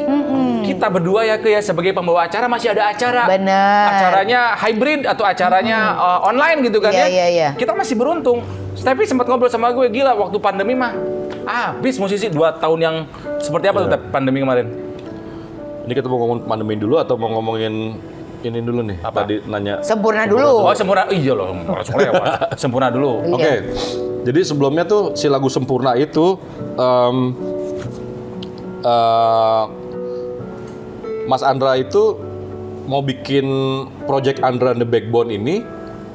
Speaker 2: Kita berdua ya sebagai pembawa acara masih ada acara.
Speaker 3: Bener.
Speaker 2: Acaranya hybrid atau acaranya online gitu kan
Speaker 3: Iya,
Speaker 2: ya.
Speaker 3: iya, iya.
Speaker 2: Kita masih beruntung. Tapi sempat ngobrol sama gue, gila waktu pandemi mah habis musisi 2 tahun yang seperti apa tuh Tep, pandemi kemarin?
Speaker 1: Ini kita mau ngomong pandemi dulu atau mau ngomongin ini dulu nih?
Speaker 2: Apa?
Speaker 1: Tadi nanya.
Speaker 3: Sempurna dulu.
Speaker 2: Oh sempurna, iya loh, langsung lewat. Sempurna dulu.
Speaker 3: Iya.
Speaker 1: Oke. Jadi sebelumnya tuh si lagu Sempurna itu Mas Andra itu mau bikin project Andra and the Backbone ini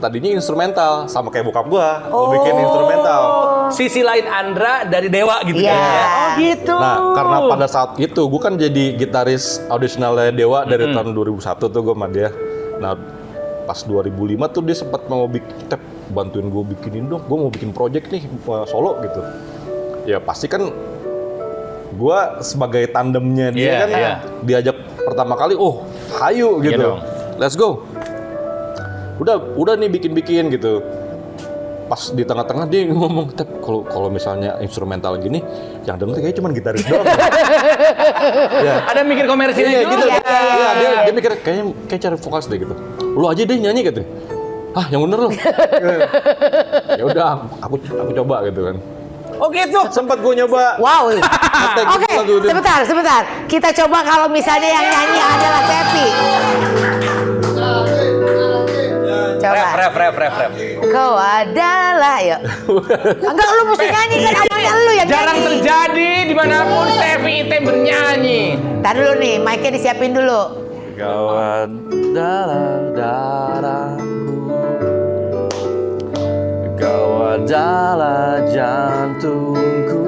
Speaker 1: tadinya instrumental sama kayak bokap gua mau bikin instrumental.
Speaker 2: Sisi lain Andra dari Dewa gitu
Speaker 3: Iya.
Speaker 2: kan ya. Oh gitu.
Speaker 1: Nah, karena pada saat itu gue kan jadi gitaris audisionalnya Dewa dari tahun 2001 tuh gue sama dia. Nah, pas 2005 tuh dia sempat mau bikin, Tep, bantuin gue bikinin dong, gue mau bikin project nih solo gitu. Ya pasti kan gua sebagai tandemnya dia
Speaker 2: Iya,
Speaker 1: kan
Speaker 2: iya.
Speaker 1: diajak pertama kali, hayu gitu.
Speaker 2: Iya dong.
Speaker 1: Let's go. Udah nih bikin gitu. Pas di tengah-tengah dia ngomong, "Tep, kalau misalnya instrumental gini, yang denger kayaknya cuma gitaris doang." Ya.
Speaker 2: Ada mikir komersilnya
Speaker 1: Iya
Speaker 2: juga.
Speaker 1: gitu. Iya, dia mikir kayak cari vokalis deh gitu. Lu aja deh nyanyi gitu. Ah, yang bener lu. Ya udah, aku coba gitu kan.
Speaker 2: Oh gitu.
Speaker 1: Sempat gue nyoba.
Speaker 3: Wow.
Speaker 1: ngetek
Speaker 3: Oke,
Speaker 1: lagu itu.
Speaker 3: sebentar. Kita coba kalau misalnya yang nyanyi adalah Tepi. Coba.
Speaker 2: Ref.
Speaker 3: Kau adalah, yuk. Enggak, lu mesti nyanyi kan, awalnya lu yang
Speaker 2: Jarang
Speaker 3: nyanyi.
Speaker 2: terjadi dimanapun Stevie Ite bernyanyi.
Speaker 3: Ntar dulu nih, mic-nya disiapin dulu.
Speaker 1: Kau adalah darahku, kau adalah jantungku,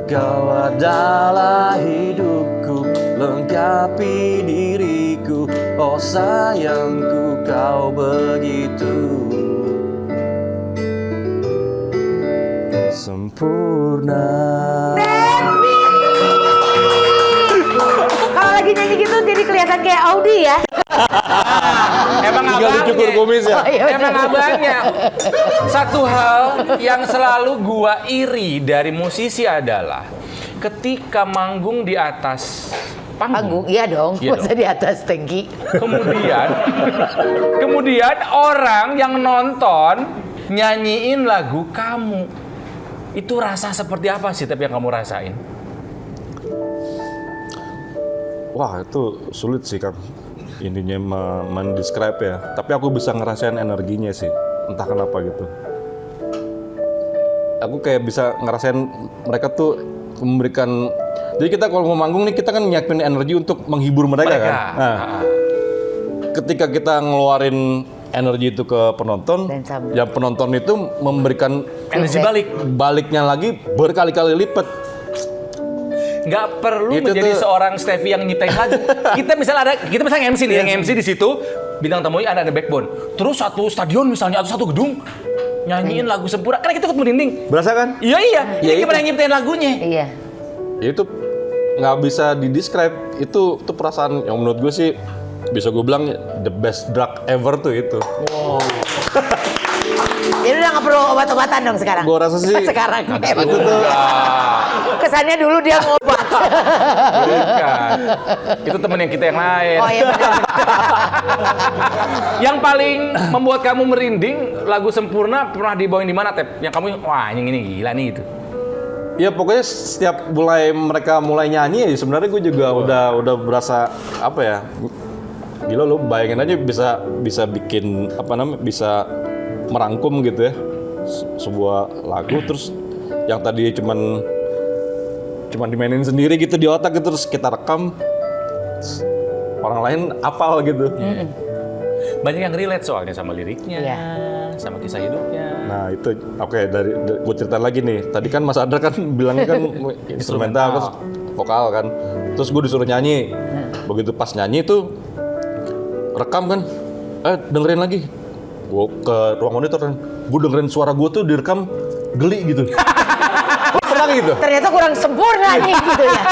Speaker 1: kau adalah hidupku, lengkapi diriku, oh sayangku kau begitu sempurna.
Speaker 3: Kalau lagi nyanyi gitu jadi kelihatan kayak Audi ya.
Speaker 2: Emang
Speaker 1: Tinggal dicukur
Speaker 2: abangnya.
Speaker 1: kumis ya.
Speaker 3: Oh, iya, bener.
Speaker 2: Emang abangnya. Satu hal yang selalu gua iri dari musisi adalah ketika manggung di atas
Speaker 3: Panggung, iya dong.
Speaker 2: Iya
Speaker 3: Masa di atas tangki.
Speaker 2: Kemudian orang yang nonton nyanyiin lagu kamu. Itu rasa seperti apa sih tapi yang kamu rasain?
Speaker 1: Wah, itu sulit sih kan ininya mendescribe ya. Tapi aku bisa ngerasain energinya sih. Entah kenapa gitu. Aku kayak bisa ngerasain mereka tuh memberikan. Jadi kita kalau mau manggung nih kita kan nyiapin energi untuk menghibur mereka. Kan. Nah, ketika kita ngeluarin energi itu ke penonton,
Speaker 3: Dan sama.
Speaker 1: yang penonton itu memberikan
Speaker 2: Energi balik.
Speaker 1: baliknya lagi berkali-kali lipat.
Speaker 2: Nggak perlu
Speaker 1: Itu
Speaker 2: menjadi
Speaker 1: tuh-
Speaker 2: seorang Stevie yang nyiptain lagu. Kita misalnya MC nih, yang MC di situ bintang tamunya ada backbone. Terus satu stadion misalnya atau satu gedung nyanyiin lagu sempurna, karena kita ikut merinding.
Speaker 1: Berasa kan?
Speaker 2: Iya.
Speaker 1: Ya,
Speaker 2: Ini gimana
Speaker 1: itu.
Speaker 2: yang nyiptain lagunya?
Speaker 3: Iya.
Speaker 1: Ya itu nggak bisa didescribe. Itu perasaan yang menurut gue sih bisa gue bilang the best drug ever tuh itu.
Speaker 3: Jadi udah nggak perlu obat-obatan dong sekarang.
Speaker 1: Gua rasa sih-
Speaker 3: sekarang.
Speaker 1: Itu tuh
Speaker 3: Kesannya dulu dia ngobat.
Speaker 2: Bukan. Itu temen yang kita yang lain.
Speaker 3: Oh iya benar.
Speaker 2: Yang paling membuat kamu merinding lagu sempurna pernah dibawain di mana, Tep? Yang kamu wah yang ini gila nih gitu.
Speaker 1: ya pokoknya setiap mereka mulai nyanyi ya sebenarnya gue juga udah berasa apa ya, gila lo bayangin aja bisa bikin apa namanya, bisa merangkum gitu ya sebuah lagu terus yang tadi cuman dimainin sendiri gitu di otak gitu, terus kita rekam orang lain apal gitu.
Speaker 2: Banyak yang relate soalnya sama liriknya,
Speaker 3: Iya.
Speaker 2: sama kisah hidupnya.
Speaker 1: Nah itu oke, dari gue cerita lagi nih. Tadi kan Mas Andra kan bilangnya kan instrumental terus vokal kan. Terus gue disuruh nyanyi. Begitu pas nyanyi itu rekam kan. Dengerin lagi. Gue ke ruang monitor kan. Gue dengerin suara gue tuh direkam geli gitu. Lo pernah gitu?
Speaker 3: Ternyata kurang sempurna nih gitu ya.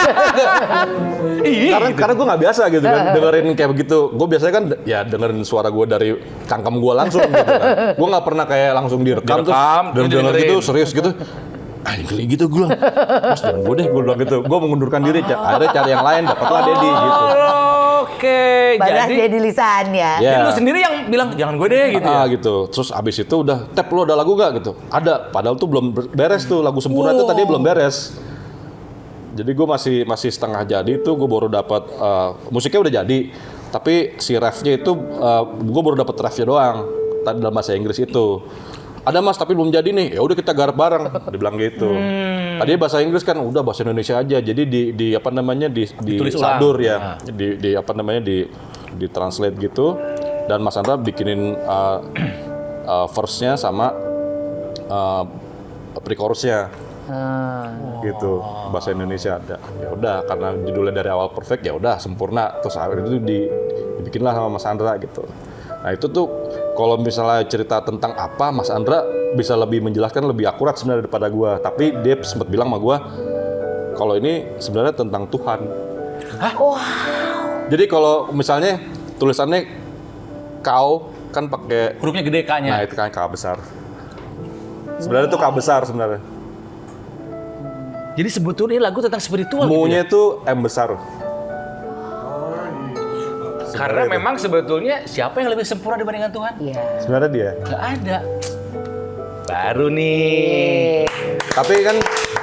Speaker 1: Karena gue nggak biasa gitu kan dengerin kayak begitu. Gue biasanya kan ya dengerin suara gue dari cangkem gue langsung gitu kan. Gue nggak pernah kayak langsung direkam
Speaker 2: Terus
Speaker 1: denger
Speaker 2: dengerin.
Speaker 1: gitu serius gitu. Geli gitu gue bilang. Mas jangan gue deh, gue bilang gitu. Gue mengundurkan diri, ada cari yang lain, dapatlah Dedi gitu.
Speaker 2: Oke,
Speaker 3: Padahal
Speaker 2: jadi
Speaker 3: jadi lisan ya.
Speaker 1: Ya.
Speaker 2: lu sendiri yang bilang jangan gue deh gitu ya.
Speaker 1: Gitu. Terus abis itu udah, Tep lu ada lagu gak gitu? Ada, padahal tuh belum beres tuh, lagu sempurna itu tadi belum beres. Jadi gue masih setengah jadi tuh, gue baru dapat musiknya udah jadi, tapi si refnya itu gue baru dapat refnya doang tadi dalam bahasa Inggris itu. Ada Mas tapi belum jadi nih, ya udah kita garap bareng, dibilang gitu. Tadi bahasa Inggris kan udah bahasa Indonesia aja, jadi di apa namanya di
Speaker 2: Ditulis
Speaker 1: sadur
Speaker 2: ulang.
Speaker 1: ya, di apa namanya di translate gitu. Dan Mas Andra bikinin verse-nya sama pre-chorus-nya. Gitu bahasa Indonesia ada. Ya udah karena judulnya dari awal perfect ya udah sempurna, terus akhir itu dibikinlah sama Mas Andra gitu. Nah itu tuh kalau misalnya cerita tentang apa, Mas Andra bisa lebih menjelaskan lebih akurat sebenarnya daripada gua. Tapi dia sempat bilang sama gua, kalau ini sebenarnya tentang Tuhan.
Speaker 3: Wow.
Speaker 1: Jadi kalau misalnya tulisannya kau kan pakai,
Speaker 2: Hurufnya gede K-nya.
Speaker 1: nah itu kan K besar. Sebenarnya itu K besar sebenarnya.
Speaker 2: Jadi sebetulnya ini lagu tentang spiritual gitu
Speaker 1: Mu-nya
Speaker 2: ya?
Speaker 1: itu M besar.
Speaker 2: Karena
Speaker 1: itu.
Speaker 2: memang sebetulnya siapa yang lebih sempurna dibandingkan Tuhan?
Speaker 3: Iya.
Speaker 1: Sebenarnya dia.
Speaker 2: Nggak ada. Baru nih.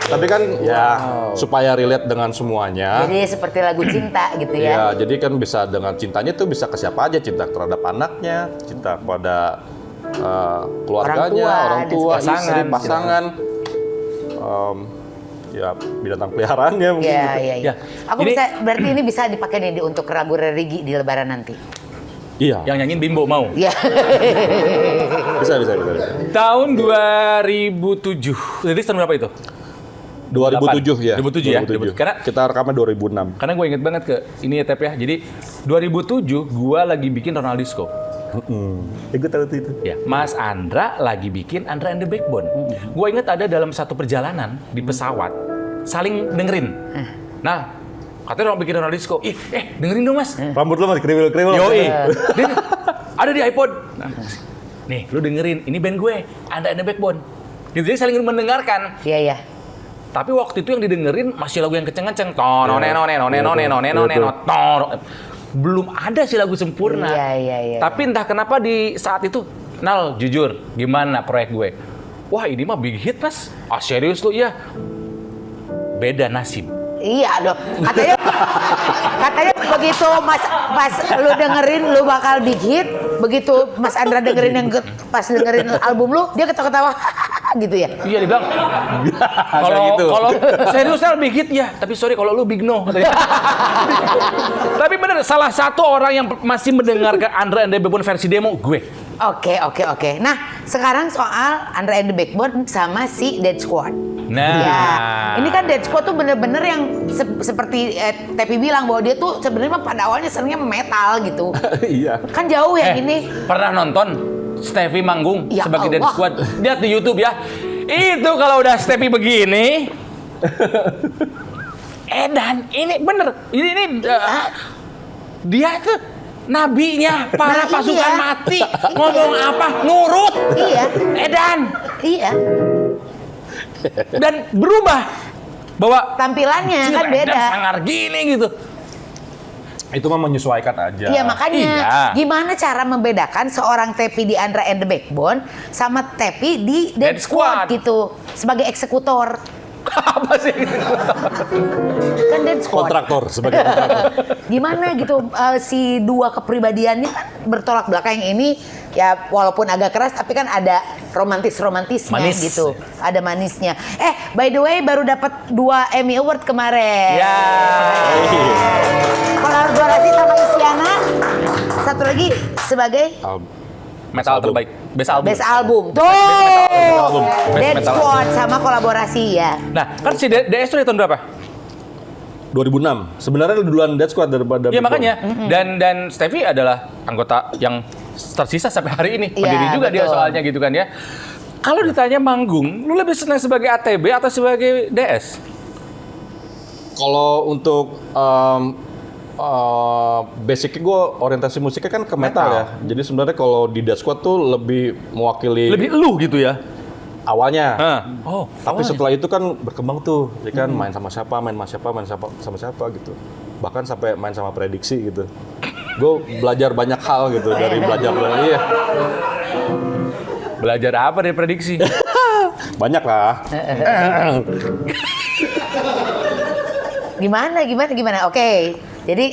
Speaker 1: Tapi kan ya supaya relate dengan semuanya.
Speaker 3: Jadi seperti lagu cinta gitu ya.
Speaker 1: Ya, jadi kan bisa dengan cintanya tuh bisa ke siapa aja, cinta terhadap anaknya, cinta kepada keluarganya, orang tua,
Speaker 2: pasangan,
Speaker 1: istri, pasangan, ya binatang peliharaannya mungkin.
Speaker 3: Iya,
Speaker 1: gitu.
Speaker 3: iya, iya.
Speaker 2: Ya,
Speaker 3: Aku
Speaker 2: ini-
Speaker 3: bisa, berarti ini bisa dipakai nih untuk lagu religi di Lebaran nanti.
Speaker 1: Iya.
Speaker 2: Yang nyanyiin Bimbo mau.
Speaker 3: Iya.
Speaker 1: Bisa.
Speaker 2: Tahun 2007. Jadi tahun berapa itu?
Speaker 1: 2007 ya.
Speaker 2: 2007 ya?
Speaker 1: 2007.
Speaker 2: Karena-
Speaker 1: kita rekaman 2006.
Speaker 2: Karena gue inget banget ke ini ya Tep ya. Jadi 2007 gue lagi bikin Ronaldisco.
Speaker 1: Gue tahu itu.
Speaker 2: Ya, Mas Andra lagi bikin Andra and the Backbone. Gue inget ada dalam satu perjalanan di pesawat saling dengerin. Nah, katanya orang bikin Ronaldisco. Dengerin dong Mas.
Speaker 1: Rambut lo masih kriwil-kriwil.
Speaker 2: Yoi. Dia, ada di iPod. Nah, nih, lu dengerin. Ini band gue, Andra and the Backbone. Jadi saling mendengarkan.
Speaker 3: Iya, iya.
Speaker 2: Tapi waktu itu yang didengerin masih lagu yang kenceng-kenceng. Belum ada sih lagu sempurna.
Speaker 3: Iya.
Speaker 2: Tapi entah kenapa di saat itu, Nal, jujur, gimana proyek gue? Wah, ini mah big hit, Mas. Ah, serius lu? Iya. Beda nasib.
Speaker 3: Iya dong. Katanya begitu pas lu dengerin lu bakal big hit, begitu Mas Andra dengerin yang pas dengerin album lu, dia ketawa-ketawa gitu ya.
Speaker 2: Iya, dia bilang,
Speaker 1: gitu.
Speaker 2: kalau serius Nal big hit ya, tapi sorry kalau lu big no. Katanya. Tapi bener, salah satu orang yang masih mendengarkan Andra and the Backbone versi demo, gue.
Speaker 3: Oke. Nah, sekarang soal Andra and the Backbone sama si Dead Squad.
Speaker 2: Nah.
Speaker 3: Ya, ini kan Dead Squad tuh bener-bener yang seperti Tepi bilang bahwa dia tuh sebenarnya pada awalnya senengnya metal gitu.
Speaker 1: Iya.
Speaker 3: Kan jauh ya ini.
Speaker 2: Pernah nonton Stevie manggung
Speaker 3: Ya
Speaker 2: sebagai Dead
Speaker 3: Allah.
Speaker 2: Squad? Lihat di YouTube ya. Itu kalau udah Stevie begini. Dan ini bener. Ini dia tuh nabinya para
Speaker 3: Nah,
Speaker 2: pasukan
Speaker 3: iya.
Speaker 2: mati. Ngomong apa? Nurut.
Speaker 3: Iya.
Speaker 2: Edan.
Speaker 3: Iya.
Speaker 2: Dan berubah. Bahwa
Speaker 3: Tampilannya kan
Speaker 2: Edan
Speaker 3: beda.
Speaker 2: sangar gini gitu.
Speaker 1: Itu mah menyesuaikan aja.
Speaker 3: Iya makanya
Speaker 2: Iya.
Speaker 3: gimana cara membedakan seorang Tepi di Andra and the Backbone sama Tepi di Dead
Speaker 2: Dead
Speaker 3: Squad
Speaker 2: Squad.
Speaker 3: gitu sebagai eksekutor.
Speaker 2: Apa sih?
Speaker 3: Kan Dead Squad.
Speaker 1: Kontraktor sebagai kontraktor.
Speaker 3: Gimana gitu si dua kepribadiannya kan bertolak belakang. Yang ini ya walaupun agak keras tapi kan ada romantisnya
Speaker 2: Manis.
Speaker 3: gitu. Ada manisnya. By the way baru dapat 2 Emmy Award kemarin.
Speaker 2: Ya.
Speaker 3: Kolaborasi sama Isyana. Satu lagi sebagai
Speaker 2: Metal terbaik. Best album.
Speaker 3: Best album. Tuh.
Speaker 2: album. Best
Speaker 3: Dead
Speaker 2: metal
Speaker 3: Squad sama kolaborasi ya.
Speaker 2: Nah, kan si DS itu dari tahun berapa?
Speaker 1: 2006. Sebenarnya duluan Dead Squad daripada
Speaker 2: Iya
Speaker 1: Backbone.
Speaker 2: makanya. Dan Stevie adalah anggota yang tersisa sampai hari ini.
Speaker 3: Iya,
Speaker 2: Pendiri juga dia
Speaker 3: betul.
Speaker 2: soalnya gitu kan ya. Kalau ditanya manggung, lu lebih senang sebagai ATB atau sebagai DS?
Speaker 1: Kalau untuk basicnya gue orientasi musiknya kan ke metal,
Speaker 2: Metal.
Speaker 1: ya. Jadi sebenarnya kalau di Dead Squad tuh lebih mewakili
Speaker 2: Lebih elu gitu ya?
Speaker 1: awalnya.
Speaker 2: Oh,
Speaker 1: Tapi setelah itu kan berkembang tuh, ya kan main sama siapa sama siapa gitu. Bahkan sampai main sama prediksi gitu. Gue belajar banyak hal gitu dari belajar. Iya,
Speaker 2: Belajar apa dari prediksi?
Speaker 1: banyak lah.
Speaker 3: Gimana? Oke. Jadi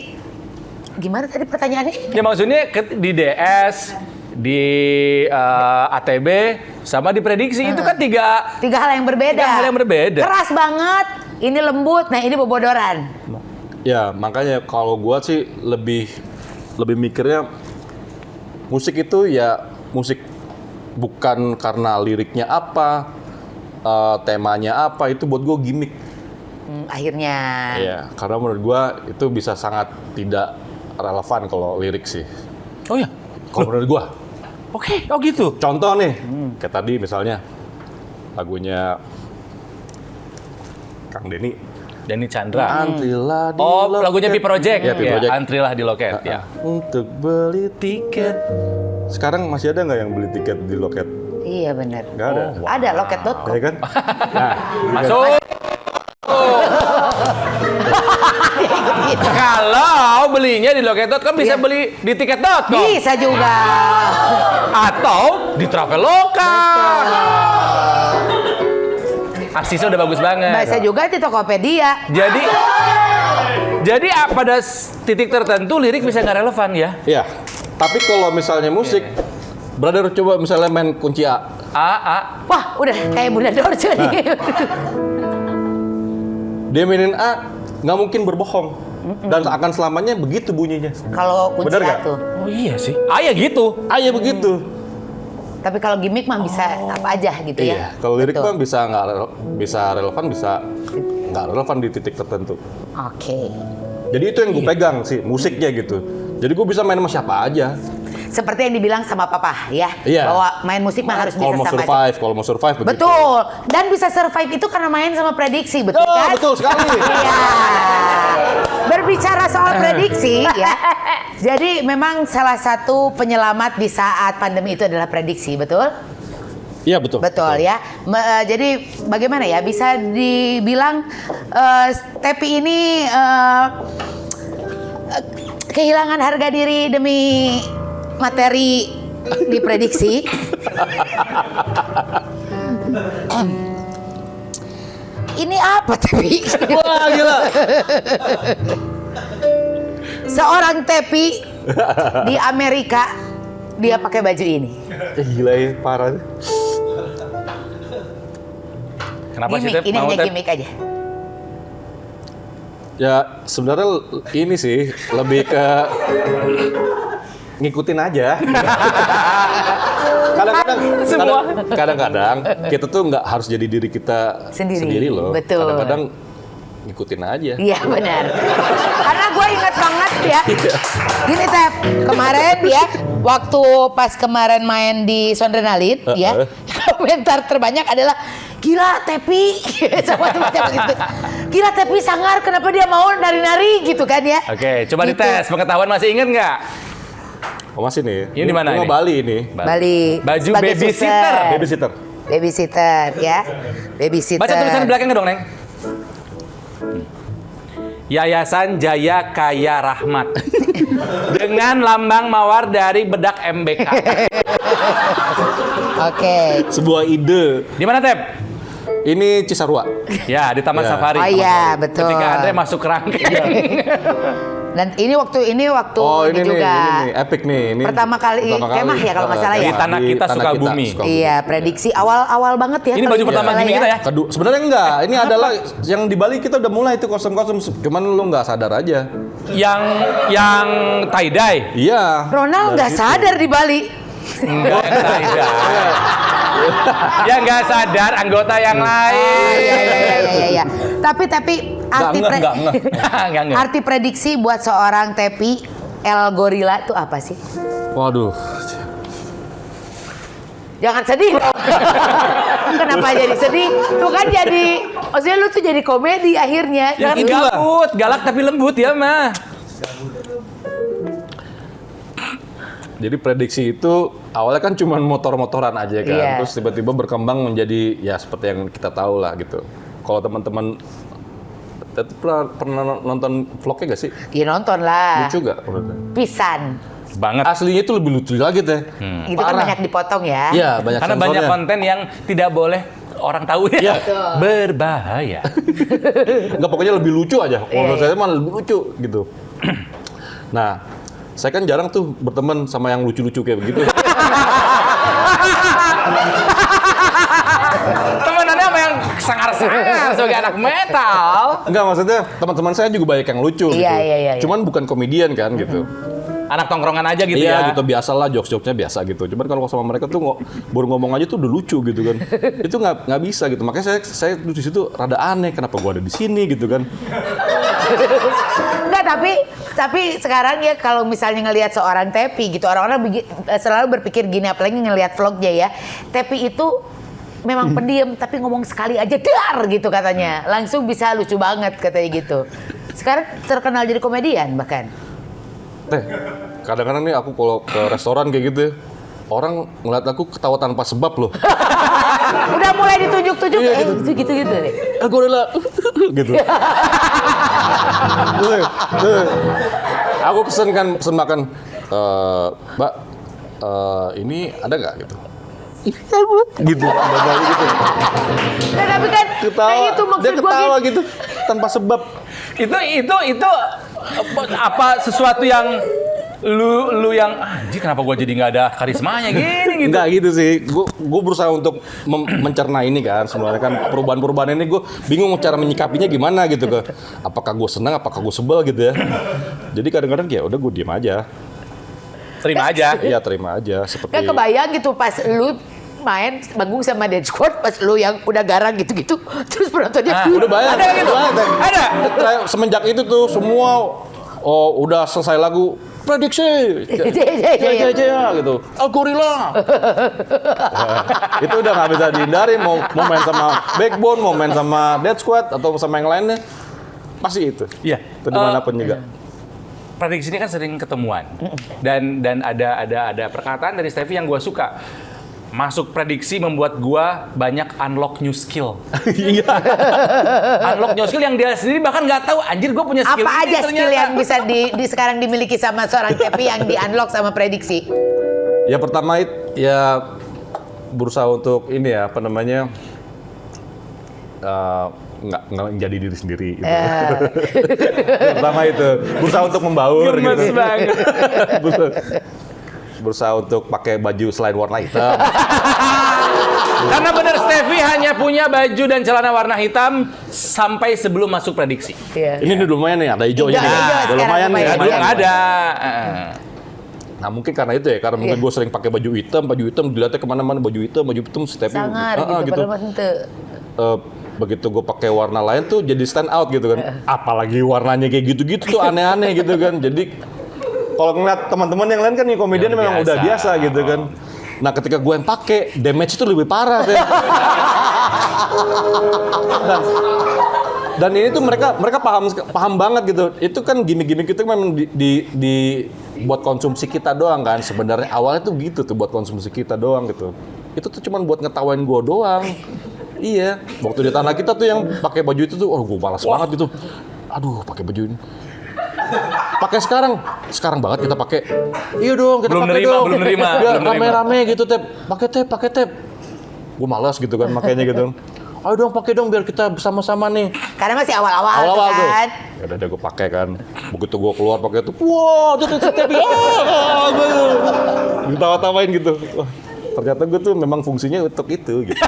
Speaker 3: gimana tadi pertanyaannya?
Speaker 2: Ya maksudnya di DS, di ATB, sama di prediksi itu kan tiga
Speaker 3: 3 hal yang berbeda.
Speaker 2: 3 hal yang berbeda.
Speaker 3: Keras banget. Ini lembut. Nah, ini bobodoran.
Speaker 1: Ya makanya kalau gue sih lebih mikirnya musik itu ya musik bukan karena liriknya apa, temanya apa, itu buat gue gimmick.
Speaker 3: Akhirnya.
Speaker 1: Iya, karena menurut gua itu bisa sangat tidak relevan kalau lirik sih.
Speaker 2: Oh ya?
Speaker 1: Kalau menurut gua.
Speaker 2: Oke, oh gitu.
Speaker 1: Contoh nih, kayak tadi misalnya lagunya Kang Denny,
Speaker 2: Denny Chandra.
Speaker 1: Antrilah di
Speaker 2: Oh,
Speaker 1: loket.
Speaker 2: lagunya Pi Project.
Speaker 1: Ya, Pi Project.
Speaker 2: Antrilah di loket, ya.
Speaker 1: Untuk beli tiket. Sekarang masih ada nggak yang beli tiket di loket?
Speaker 3: Iya benar.
Speaker 1: Nggak ada.
Speaker 3: Ada loket.com.
Speaker 1: Ya kan? Nah,
Speaker 2: Masuk. Kalau belinya di loket.com bisa
Speaker 3: Iya.
Speaker 2: beli di tiket.com.
Speaker 3: Bisa juga.
Speaker 2: Atau di Traveloka. Aksesnya udah bagus banget.
Speaker 3: Bisa juga di Tokopedia.
Speaker 2: Jadi pada titik tertentu lirik bisa nggak relevan ya?
Speaker 1: iya. Tapi kalau misalnya musik, brother coba misalnya main kunci A.
Speaker 3: Wah, udah kayak Bunda Dorce nih.
Speaker 1: Dia mainin A, nggak mungkin berbohong. Dan akan selamanya begitu bunyinya.
Speaker 3: Kalau kunci
Speaker 1: Bener
Speaker 3: A
Speaker 1: nggak?
Speaker 3: tuh.
Speaker 2: Oh iya sih. Ya gitu.
Speaker 1: A ya begitu.
Speaker 3: Tapi kalau gimmick mah bisa apa aja gitu ya.
Speaker 1: Iya. Kalau lirik
Speaker 3: Betul.
Speaker 1: mah bisa relevan, bisa nggak relevan di titik tertentu.
Speaker 3: Oke.
Speaker 1: Jadi itu yang gue pegang sih, musiknya gitu. Jadi gue bisa main sama siapa aja.
Speaker 3: Seperti yang dibilang sama Papa ya,
Speaker 1: Iya.
Speaker 3: bahwa main musik mah harus bisa
Speaker 1: Kalau mau
Speaker 3: sama
Speaker 1: survive begitu.
Speaker 3: Betul. Dan bisa survive itu karena main sama prediksi, betul
Speaker 1: Oh,
Speaker 3: kan?
Speaker 1: betul sekali.
Speaker 3: Iya. Berbicara soal prediksi ya. Jadi memang salah satu penyelamat di saat pandemi itu adalah prediksi, betul?
Speaker 1: Iya betul.
Speaker 3: Betul ya. Jadi bagaimana ya bisa dibilang Tepi ini kehilangan harga diri demi materi diprediksi. Ini apa Tepi?
Speaker 1: Wah gila.
Speaker 3: Seorang Tepi di Amerika dia pakai baju ini.
Speaker 1: Gila ya, parah.
Speaker 2: Kenapa sih
Speaker 3: Gimik,
Speaker 2: Tep?
Speaker 3: ini
Speaker 2: Mau,
Speaker 3: hanya
Speaker 2: Tep?
Speaker 3: gimmick aja.
Speaker 1: Ya sebenarnya ini sih lebih ke ngikutin aja. Kadang-kadang kita tuh nggak harus jadi diri kita
Speaker 3: Sendiri.
Speaker 1: sendiri loh.
Speaker 3: Betul.
Speaker 1: Kadang-kadang ngikutin aja.
Speaker 3: Iya benar. Karena gue ingat banget ya. Gini Tep, kemarin ya, waktu pas kemarin main di Sondrenalin ya, komentar terbanyak adalah gila Tepi sama teman-teman gitu. Gila Tepi sangar, kenapa dia mau nari-nari gitu kan ya?
Speaker 2: Oke, coba
Speaker 3: Gitu.
Speaker 2: dites. Pengetahuan masih inget nggak?
Speaker 1: Oh masih nih.
Speaker 2: Ini di mana
Speaker 1: Ini
Speaker 2: ini?
Speaker 1: Bali ini.
Speaker 3: Bali.
Speaker 2: Baju
Speaker 3: sebagai
Speaker 2: babysitter.
Speaker 3: suster.
Speaker 1: Babysitter.
Speaker 3: Babysitter ya. Babysitter.
Speaker 2: Baca tulisan di belakangnya dong, Neng. Yayasan Jaya Kaya Rahmat dengan lambang mawar dari bedak MBK.
Speaker 3: Oke.
Speaker 1: Sebuah ide.
Speaker 2: Di mana, Tep?
Speaker 1: Ini Cisarua.
Speaker 2: Ya, di Taman
Speaker 1: Ya.
Speaker 2: Safari.
Speaker 3: Oh iya, betul.
Speaker 2: Ketika Andre masuk kerangkeng.
Speaker 3: Dan ini waktu
Speaker 1: Oh ini
Speaker 3: juga.
Speaker 1: nih, epic nih. Ini
Speaker 3: Pertama kali kemah ya kalau nggak salah ya?
Speaker 2: Di tanah kita Sukabumi.
Speaker 3: Iya, prediksi awal banget ya.
Speaker 2: Ini
Speaker 3: kalau
Speaker 2: baju
Speaker 3: nggak
Speaker 2: pertama
Speaker 3: salah
Speaker 2: gini kita ya.
Speaker 1: Kedua, sebenarnya enggak. Ini adalah yang di Bali kita udah mulai itu kostum-kostum. Cuman lu nggak sadar aja.
Speaker 2: Yang tie dye.
Speaker 1: Iya.
Speaker 3: Ronald nggak sadar di Bali.
Speaker 2: Enggak yang tie dye. Ya nggak sadar anggota yang lain.
Speaker 3: Iya. Tapi arti
Speaker 2: Nggak.
Speaker 3: arti prediksi buat seorang Tepi El Gorilla itu apa sih?
Speaker 1: Waduh.
Speaker 3: Jangan sedih dong. Kenapa jadi sedih? Tuh kan jadi, maksudnya lu tuh jadi komedi akhirnya.
Speaker 2: Jangan
Speaker 3: Gitu.
Speaker 2: galak, galak tapi lembut ya mah.
Speaker 1: Jadi prediksi itu awalnya kan cuma motor-motoran aja kan.
Speaker 3: Iya.
Speaker 1: Terus tiba-tiba berkembang menjadi ya seperti yang kita tahu lah gitu. Kalau teman-teman pernah nonton vlognya gak sih?
Speaker 3: Ya nonton lah.
Speaker 1: Lucu gak? menurutnya?
Speaker 3: Pisan.
Speaker 2: Banget.
Speaker 1: Aslinya itu lebih lucu lagi teh.
Speaker 3: Itu kan banyak dipotong ya.
Speaker 1: Iya, banyak
Speaker 2: Karena banyak
Speaker 1: sensornya.
Speaker 2: konten yang tidak boleh orang tahu ya.
Speaker 1: Iya.
Speaker 2: Berbahaya.
Speaker 1: Enggak, pokoknya lebih lucu aja. Kalau menurut
Speaker 3: Iya.
Speaker 1: saya mah lebih lucu gitu. Nah, saya kan jarang tuh berteman sama yang lucu-lucu kayak begitu.
Speaker 2: Temenannya sama yang sangar-sangar sebagai anak metal.
Speaker 1: Enggak, maksudnya teman-teman saya juga banyak yang lucu gitu.
Speaker 3: Iya.
Speaker 1: Cuman bukan komedian kan gitu.
Speaker 2: Anak tongkrongan aja gitu
Speaker 1: Iya
Speaker 2: ya.
Speaker 1: gitu, biasalah jokes-jokesnya biasa gitu. Cuman kalau sama mereka tuh baru ngomong aja tuh udah lucu gitu kan. Itu nggak bisa gitu. Makanya saya di situ rada aneh, kenapa gua ada di sini gitu kan.
Speaker 3: Enggak, tapi sekarang ya kalau misalnya ngelihat seorang Tepi gitu, orang-orang selalu berpikir gini, apalagi ngelihat vlognya ya. Tepi itu memang pendiam tapi ngomong sekali aja dar gitu katanya. Langsung bisa lucu banget katanya gitu. Sekarang terkenal jadi komedian bahkan.
Speaker 1: Teh, kadang-kadang nih aku kalau ke restoran kayak gitu, orang ngeliat aku ketawa tanpa sebab loh.
Speaker 3: Udah mulai ditunjuk-tunjuk,
Speaker 1: Iya, gitu.
Speaker 3: gitu deh.
Speaker 1: Gorila, gitu. Aku pesen makan, Mbak, ini ada nggak gitu? Gitu, ada gitu.
Speaker 3: Nah, tapi kan
Speaker 1: Ketawa,
Speaker 3: nah itu maksud
Speaker 1: dia
Speaker 3: gua
Speaker 1: ketawa
Speaker 3: gitu.
Speaker 1: gitu, tanpa sebab.
Speaker 2: Itu apa sesuatu yang lu yang anjir kenapa gua jadi nggak ada karismanya gini gitu.
Speaker 1: Enggak gitu sih, gue berusaha untuk mencerna ini kan. Sebenarnya kan perubahan-perubahan ini gue bingung cara menyikapinya gimana gitu ke. Apakah gue senang, apakah gue sebel gitu ya. Jadi kadang-kadang ya udah gue diem aja.
Speaker 2: Terima aja.
Speaker 1: Iya terima aja seperti.
Speaker 3: Kan kebayang gitu pas lu main manggung sama Dead Squad pas lu yang udah garang gitu-gitu terus penontonnya
Speaker 1: Udah bayar.
Speaker 2: Ada gitu? Ada.
Speaker 1: Semenjak itu tuh semua udah selesai lagu prediksi. Ya gitu. Gorila. Itu udah nggak bisa dihindari mau main sama Backbone, mau main sama Dead Squad atau sama yang lainnya. Pasti itu.
Speaker 2: Iya.
Speaker 1: Itu dimanapun juga.
Speaker 2: Prediksi ini kan sering ketemuan dan ada perkataan dari Stevie yang gua suka. Masuk prediksi membuat gua banyak unlock new skill.
Speaker 1: Iya.
Speaker 2: Unlock new skill yang dia sendiri bahkan nggak tahu anjir gua punya skill
Speaker 3: apa
Speaker 2: ini
Speaker 3: aja skill
Speaker 2: ternyata.
Speaker 3: yang bisa sekarang dimiliki sama seorang Tepi yang di unlock sama prediksi?
Speaker 1: Ya pertama ya berusaha untuk ini ya apa namanya nggak jadi diri sendiri. Gitu. Pertama itu berusaha untuk membaur.
Speaker 2: Gemes
Speaker 1: gitu.
Speaker 2: banget.
Speaker 1: Berusaha untuk pakai baju selain warna hitam.
Speaker 2: Karena benar Stevie hanya punya baju dan celana warna hitam sampai sebelum masuk prediksi.
Speaker 3: Iya.
Speaker 1: Ini udah lumayan nih, ada hijaunya nih.
Speaker 3: Hijau,
Speaker 1: Udah
Speaker 3: sekarang
Speaker 1: lumayan nih.
Speaker 3: lumayan.
Speaker 2: Dulu
Speaker 1: lumayan.
Speaker 2: nggak ada.
Speaker 1: Nah mungkin karena itu ya, karena mungkin gue sering pakai baju hitam dilihatnya kemana-mana baju hitam Stevie.
Speaker 3: Sangar gitu, padahal ente.
Speaker 1: Begitu gue pakai warna lain tuh jadi stand out gitu kan. Apalagi warnanya kayak gitu-gitu tuh aneh-aneh gitu kan. Jadi kalau ngeliat teman-teman yang lain kan nih komedian
Speaker 2: Yang
Speaker 1: memang
Speaker 2: biasa.
Speaker 1: udah biasa gitu kan. Nah ketika gue yang pakai damage itu lebih parah deh. Dan ini tuh mereka paham banget gitu. Itu kan gimmick-gimmick itu memang di buat konsumsi kita doang kan. Sebenarnya awalnya tuh gitu tuh buat konsumsi kita doang gitu. Itu tuh cuman buat ngetawain gue doang. Iya, waktu di tanah kita tuh yang pakai baju itu tuh, gue malas banget gitu. Aduh, pakai baju ini. Pakai sekarang banget kita pakai. Iya dong, kita pakai dong.
Speaker 2: Belum nerima.
Speaker 1: Ya, rame-rame gitu tep. Pakai tep. Gue malas gitu kan makainya gitu. Ayo dong pakai dong biar kita bersama-sama nih.
Speaker 3: Karena masih awal-awal
Speaker 1: Awal-awal tuh.
Speaker 3: kan.
Speaker 1: Ya udah gue pakai kan. Begitu gue keluar pakai tuh, wah, tuh tep. Ditawa-tawain gitu. Wah, ternyata gue tuh memang fungsinya untuk itu gitu.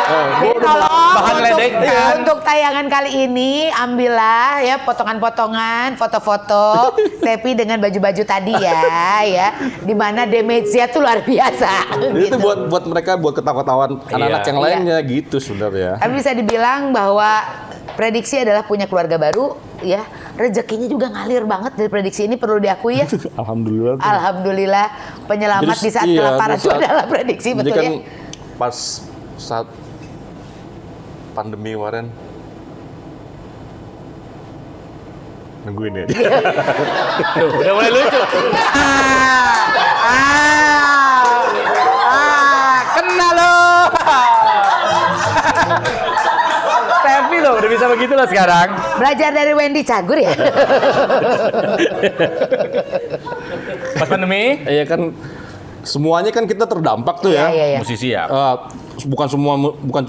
Speaker 3: Jadi tolong
Speaker 2: bahan ledekan.
Speaker 3: untuk tayangan kali ini ambillah ya potongan-potongan foto-foto Tepi dengan baju-baju tadi ya, di mana damage-nya tuh luar biasa.
Speaker 1: Itu buat mereka buat ketawa-tawan anak-anak
Speaker 2: Iya.
Speaker 1: yang lainnya gitu sebenarnya.
Speaker 3: Tapi bisa dibilang bahwa prediksi adalah punya keluarga baru ya. Rezekinya juga ngalir banget dari prediksi ini perlu diakui ya.
Speaker 1: Alhamdulillah. Tuh.
Speaker 3: Alhamdulillah penyelamat
Speaker 1: Jadi,
Speaker 3: di saat
Speaker 1: iya,
Speaker 3: kelaparan
Speaker 1: di
Speaker 3: itu
Speaker 1: saat-
Speaker 3: adalah prediksi
Speaker 1: Jadi
Speaker 3: betul
Speaker 1: kan
Speaker 3: ya.
Speaker 1: pas saat pandemi kemarin nungguin ya.
Speaker 2: Tuh, udah mulai lucu. Kena lo. Tapi lo udah bisa begitu lo sekarang.
Speaker 3: Belajar dari Wendy Cagur ya.
Speaker 2: Pas pandemi,
Speaker 1: Iya kan semuanya kan kita terdampak tuh ya.
Speaker 3: Iya.
Speaker 2: musisi ya.
Speaker 1: Bukan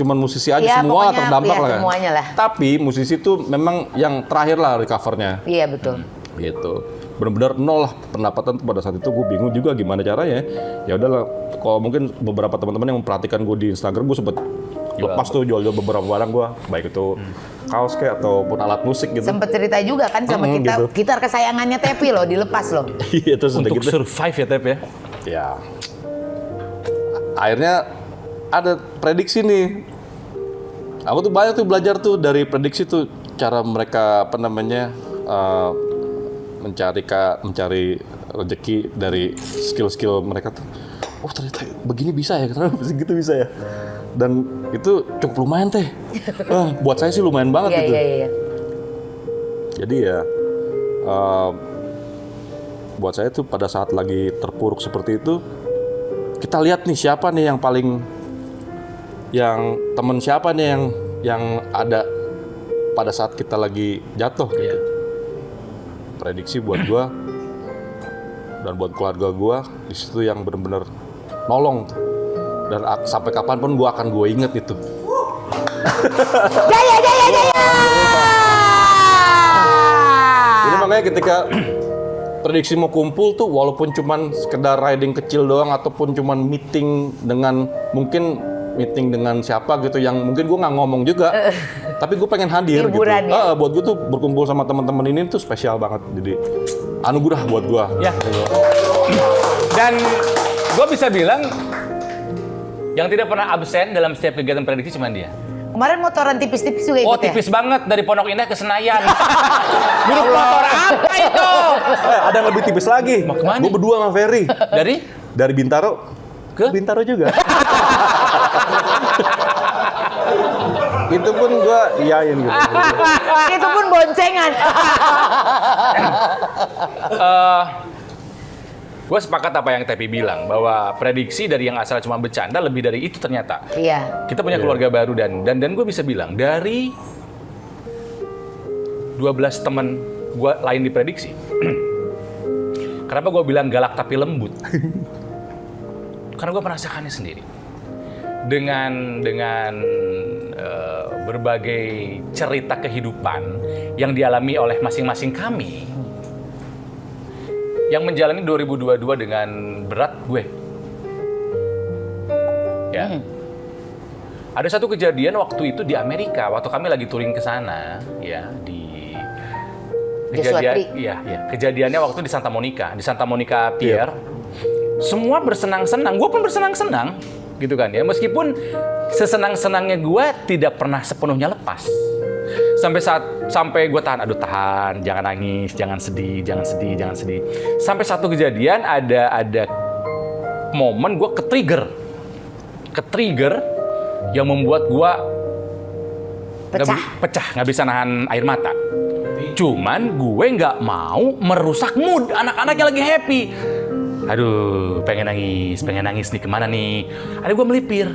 Speaker 1: cuma musisi aja,
Speaker 3: Iya,
Speaker 1: semua
Speaker 3: pokoknya,
Speaker 1: terdampak
Speaker 3: iya,
Speaker 1: lah kan.
Speaker 3: semuanya lah.
Speaker 1: Tapi musisi tuh memang yang terakhir lah recovernya.
Speaker 3: Iya betul.
Speaker 1: Gitu. Benar-benar nol lah pendapatan tuh pada saat itu. Gue bingung juga gimana caranya. Ya udahlah, kalau mungkin beberapa teman-teman yang memperhatikan gue di Instagram, gue sempet lepas tuh jual-jual beberapa barang gue, baik itu kaos kayak ataupun alat musik gitu.
Speaker 3: Sempet cerita juga kan sama kita,
Speaker 1: gitu.
Speaker 3: gitar kesayangannya Tepi loh, dilepas loh.
Speaker 1: Iya terus udah
Speaker 2: Untuk
Speaker 1: gitu.
Speaker 2: survive ya Tep ya.
Speaker 1: Ya. Akhirnya ada prediksi nih. Aku tuh banyak tuh belajar tuh dari prediksi tuh cara mereka apa namanya mencari rezeki dari skill-skill mereka tuh. oh ternyata begini bisa ya, ternyata gitu bisa ya. Dan itu cukup lumayan teh. Buat saya sih lumayan banget gitu.
Speaker 3: Iya.
Speaker 1: Jadi ya buat saya tuh pada saat lagi terpuruk seperti itu, kita lihat nih siapa nih yang teman siapa nih yang ada pada saat kita lagi jatuh gitu. Prediksi buat gua dan buat keluarga gua di situ yang benar-benar nolong, dan sampai kapanpun gua akan inget itu.
Speaker 3: Jaya.
Speaker 1: Jadi makanya ketika prediksi mau kumpul tuh, walaupun cuman sekedar riding kecil doang ataupun cuman meeting dengan siapa gitu yang mungkin gue nggak ngomong juga, tapi gue pengen hadir
Speaker 3: hiburan,
Speaker 1: gitu.
Speaker 3: ya?
Speaker 1: Buat gue tuh berkumpul sama teman-teman ini tuh spesial banget, jadi anugerah buat gue.
Speaker 2: Ya. Dan gue bisa bilang yang tidak pernah absen dalam setiap kegiatan prediksi cuma dia.
Speaker 3: Kemarin motoran tipis-tipis juga ikut
Speaker 2: Oh, tipis banget dari Pondok Indah ke Senayan. Duduk motor apa itu?
Speaker 1: Ada yang lebih tipis lagi.
Speaker 2: Mau kemana?
Speaker 1: Gue berdua sama Ferry. Dari Bintaro
Speaker 2: ke
Speaker 1: Bintaro juga. Itu pun gue iyain gitu.
Speaker 3: Itu pun boncengan.
Speaker 2: Gue sepakat apa yang Tepi bilang, bahwa prediksi dari yang asal cuma bercanda lebih dari itu ternyata.
Speaker 3: Iya.
Speaker 2: Kita punya keluarga baru dan gue bisa bilang dari 12 teman gue lain di prediksi. Kenapa gue bilang galak tapi lembut? Karena gue merasakannya sendiri. Dengan berbagai cerita kehidupan yang dialami oleh masing-masing kami, yang menjalani 2022 dengan berat gue. Ya. Ada satu kejadian waktu itu di Amerika, waktu kami lagi touring ke sana, ya, kejadiannya waktu di Santa Monica Pier. Semua bersenang-senang, gue pun bersenang-senang, gitu kan ya. Meskipun sesenang-senangnya gue tidak pernah sepenuhnya lepas. Sampai gue tahan, jangan nangis, jangan sedih. Sampai satu kejadian ada momen gue ke-trigger yang membuat gue pecah, nggak bisa nahan air mata. Cuman gue nggak mau merusak mood anak-anak yang lagi happy. Aduh, pengen nangis nih, kemana nih? Ada gue melipir.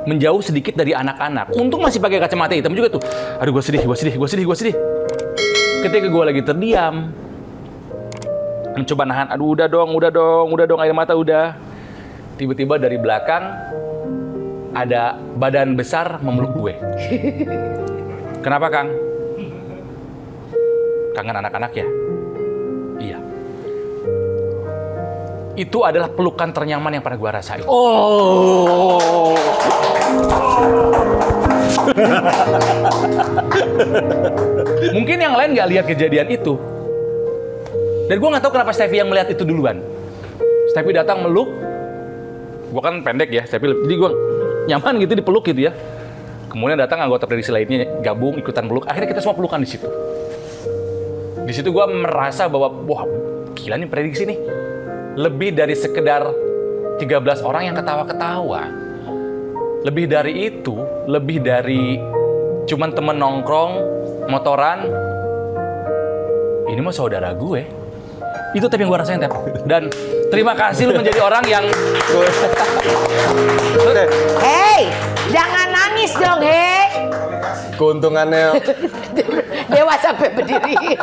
Speaker 2: Menjauh sedikit dari anak-anak. Untung masih pakai kacamata hitam juga tuh. Aduh, gue sedih. Ketika gue lagi terdiam, mencoba nahan. Aduh, udah dong, air mata udah. Tiba-tiba dari belakang ada badan besar memeluk gue. Kenapa, Kang? Kangen anak-anak ya? Iya. Itu adalah pelukan ternyaman yang pernah gue rasain.
Speaker 1: Oh.
Speaker 2: Mungkin yang lain nggak lihat kejadian itu. Dan gue nggak tahu kenapa Steffi yang melihat itu duluan. Steffi datang meluk. Gue kan pendek ya, Steffi. Jadi gue nyaman gitu dipeluk gitu ya. Kemudian datang anggota prediksi lainnya gabung ikutan peluk. Akhirnya kita semua pelukan di situ. Di situ gue merasa bahwa wah gila nih prediksi nih. Lebih dari sekedar 13 orang yang ketawa-ketawa. Lebih dari itu, lebih dari cuman temen nongkrong, motoran. Ini mah saudara gue. Itu tapi yang gue rasain, Tep. Dan terima kasih lu menjadi orang yang...
Speaker 3: Hei, jangan nangis dong, hei.
Speaker 1: Keuntungannya
Speaker 3: Dewa sampai berdiri.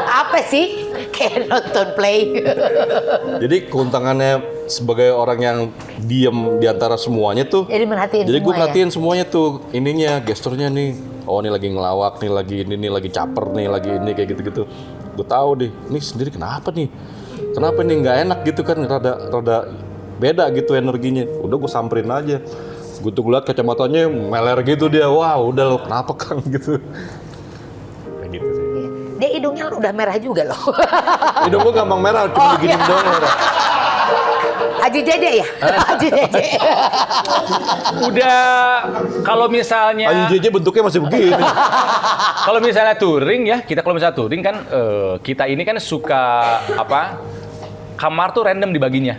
Speaker 3: Apa sih? Kayak nonton play.
Speaker 1: jadi keuntungannya sebagai orang yang diem di antara semuanya tuh.
Speaker 3: Jadi merhatiin
Speaker 1: Jadi gue
Speaker 3: semua
Speaker 1: perhatiin semuanya tuh, ininya, gesturnya nih. Oh, ini lagi ngelawak, nih lagi ini lagi caper nih, lagi ini kayak gitu-gitu. Gue tahu deh, ini sendiri kenapa nih? Kenapa nih nggak enak gitu kan? Rada beda gitu energinya. Udah gue samperin aja. Gue tuh liat kacamatanya meler gitu dia. Wah, udah lo kenapa Kang gitu. Kayak gitu sih.
Speaker 3: Dia hidungnya udah merah juga loh.
Speaker 1: Hidung gue gampang merah, cuma begini doang merah.
Speaker 3: Haji Dede ya? Haji Dede.
Speaker 2: Udah, kalau misalnya...
Speaker 1: Ayu JJ bentuknya masih begini.
Speaker 2: Kalau misalnya touring ya, kalau misalnya touring kan, kita ini kan suka, kamar tuh random dibaginya.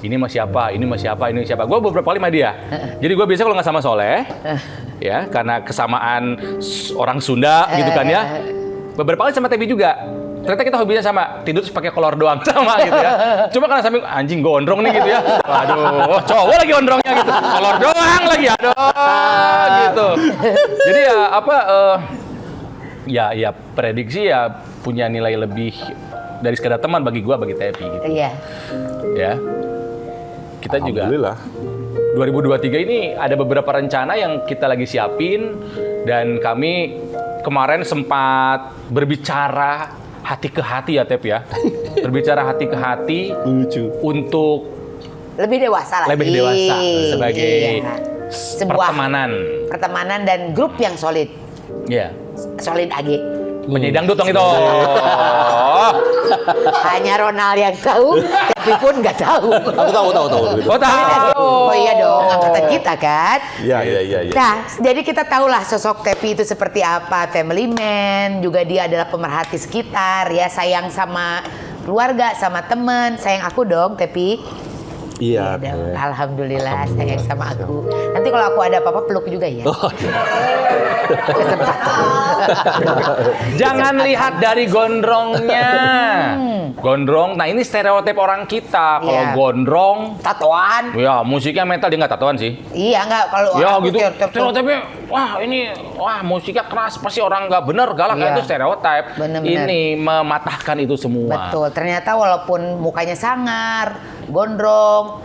Speaker 2: ini sama siapa, ini sama siapa, ini siapa. Gue beberapa kali sama dia. Jadi gue biasa kalau nggak sama Soleh, ya karena kesamaan orang Sunda gitu kan ya. Beberapa kali sama Tebi juga. Ternyata kita hobinya sama, tidur terus pakai kolor doang sama gitu ya. Cuma karena sambil anjing gondrong nih gitu ya. Aduh, cowok lagi gondrongnya gitu. Kolor doang lagi, aduh gitu. Jadi ya apa ya prediksi ya punya nilai lebih dari sekedar teman bagi gua, bagi Tepi gitu.
Speaker 3: Iya.
Speaker 2: Ya. Kita juga
Speaker 1: Alhamdulillah.
Speaker 2: 2023 ini ada beberapa rencana yang kita lagi siapin dan kami kemarin sempat berbicara hati ke hati ya Tep ya. Berbicara hati ke hati
Speaker 1: Lucu.
Speaker 2: untuk
Speaker 3: Lebih dewasa lagi.
Speaker 2: lebih dewasa sebagai
Speaker 3: Iya. Sebuah pertemanan dan grup yang solid.
Speaker 2: ya
Speaker 3: Solid AG.
Speaker 2: penyanyi dangdut dong itu.
Speaker 3: Hanya Ronald yang tahu, tapi pun nggak tahu.
Speaker 1: Aku tahu.
Speaker 2: Oh tahu.
Speaker 3: Oh iya dong, angkatan kita kan.
Speaker 1: Iya.
Speaker 3: Nah, jadi kita tahulah sosok Tepi itu seperti apa, family man, juga dia adalah pemerhati sekitar, ya sayang sama keluarga, sama teman, sayang aku dong Tepi.
Speaker 1: Iya.
Speaker 3: dong. Alhamdulillah sayang sama aku. Nanti kalau aku ada apa-apa peluk juga ya. Kesempatan.
Speaker 2: Jangan lihat dari gondrongnya. Gondrong, nah ini stereotip orang kita. Kalau
Speaker 3: Iya.
Speaker 2: gondrong,
Speaker 3: Tatoan.
Speaker 2: ya musiknya metal, dia nggak tatoan sih.
Speaker 3: Iya nggak kalau
Speaker 2: Ya
Speaker 3: aku
Speaker 2: gitu,
Speaker 3: stereotip tuh.
Speaker 2: stereotipnya, wah musiknya keras, pasti orang nggak bener, galak.
Speaker 3: Iya.
Speaker 2: Itu stereotip.
Speaker 3: Bener-bener.
Speaker 2: Ini mematahkan itu semua.
Speaker 3: Betul, ternyata walaupun mukanya sangar, gondrong,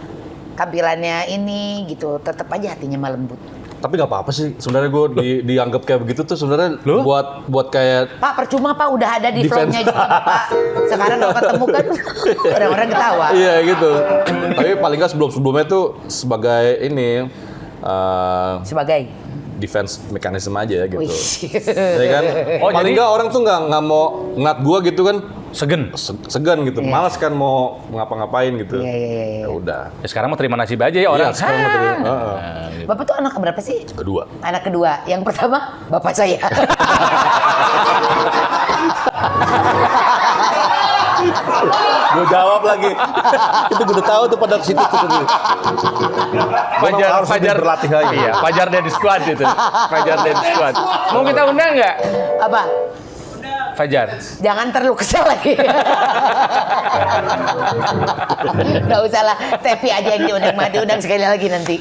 Speaker 3: tampilannya ini gitu, tetap aja hatinya mah lembut.
Speaker 1: Tapi nggak apa-apa sih. Sebenarnya gue dianggap kayak begitu tuh sebenarnya
Speaker 2: Loh?
Speaker 1: buat kayak
Speaker 3: Pak, percuma Pak, udah ada di
Speaker 1: Defense.
Speaker 3: vlognya juga Pak. Sekarang kalau ketemu kan orang-orang ketawa.
Speaker 1: iya gitu. Tapi paling nggak sebelumnya tuh sebagai ini
Speaker 3: Sebagai
Speaker 1: defense mekanisme aja ya gitu.
Speaker 3: Wih.
Speaker 1: Ya kan?
Speaker 2: Oh,
Speaker 1: Paling
Speaker 2: jadi-
Speaker 1: nggak orang tuh nggak mau ngat gua gitu kan,
Speaker 2: Segen.
Speaker 1: segan gitu.
Speaker 3: Iya.
Speaker 1: Malas kan mau ngapa-ngapain gitu.
Speaker 3: Iya.
Speaker 1: Ya udah.
Speaker 2: Ya sekarang mau terima nasib aja ya orang.
Speaker 1: Iya, sekarang mau terima. Heeh.
Speaker 3: Bapak tuh anak berapa sih?
Speaker 1: Kedua.
Speaker 3: Anak kedua. Yang pertama bapak saya.
Speaker 1: Gue jawab lagi. Itu gue udah tahu tuh pada situ tuh.
Speaker 2: Fajar
Speaker 1: berlatih lagi.
Speaker 2: Iya, Fajar Dead Squad itu. Fajar Dead Squad. Mau kita undang nggak?
Speaker 3: Apa?
Speaker 2: Fajar.
Speaker 3: Jangan terlalu kesel lagi. Gak usah lah, Tepi aja yang diundang sekali lagi nanti.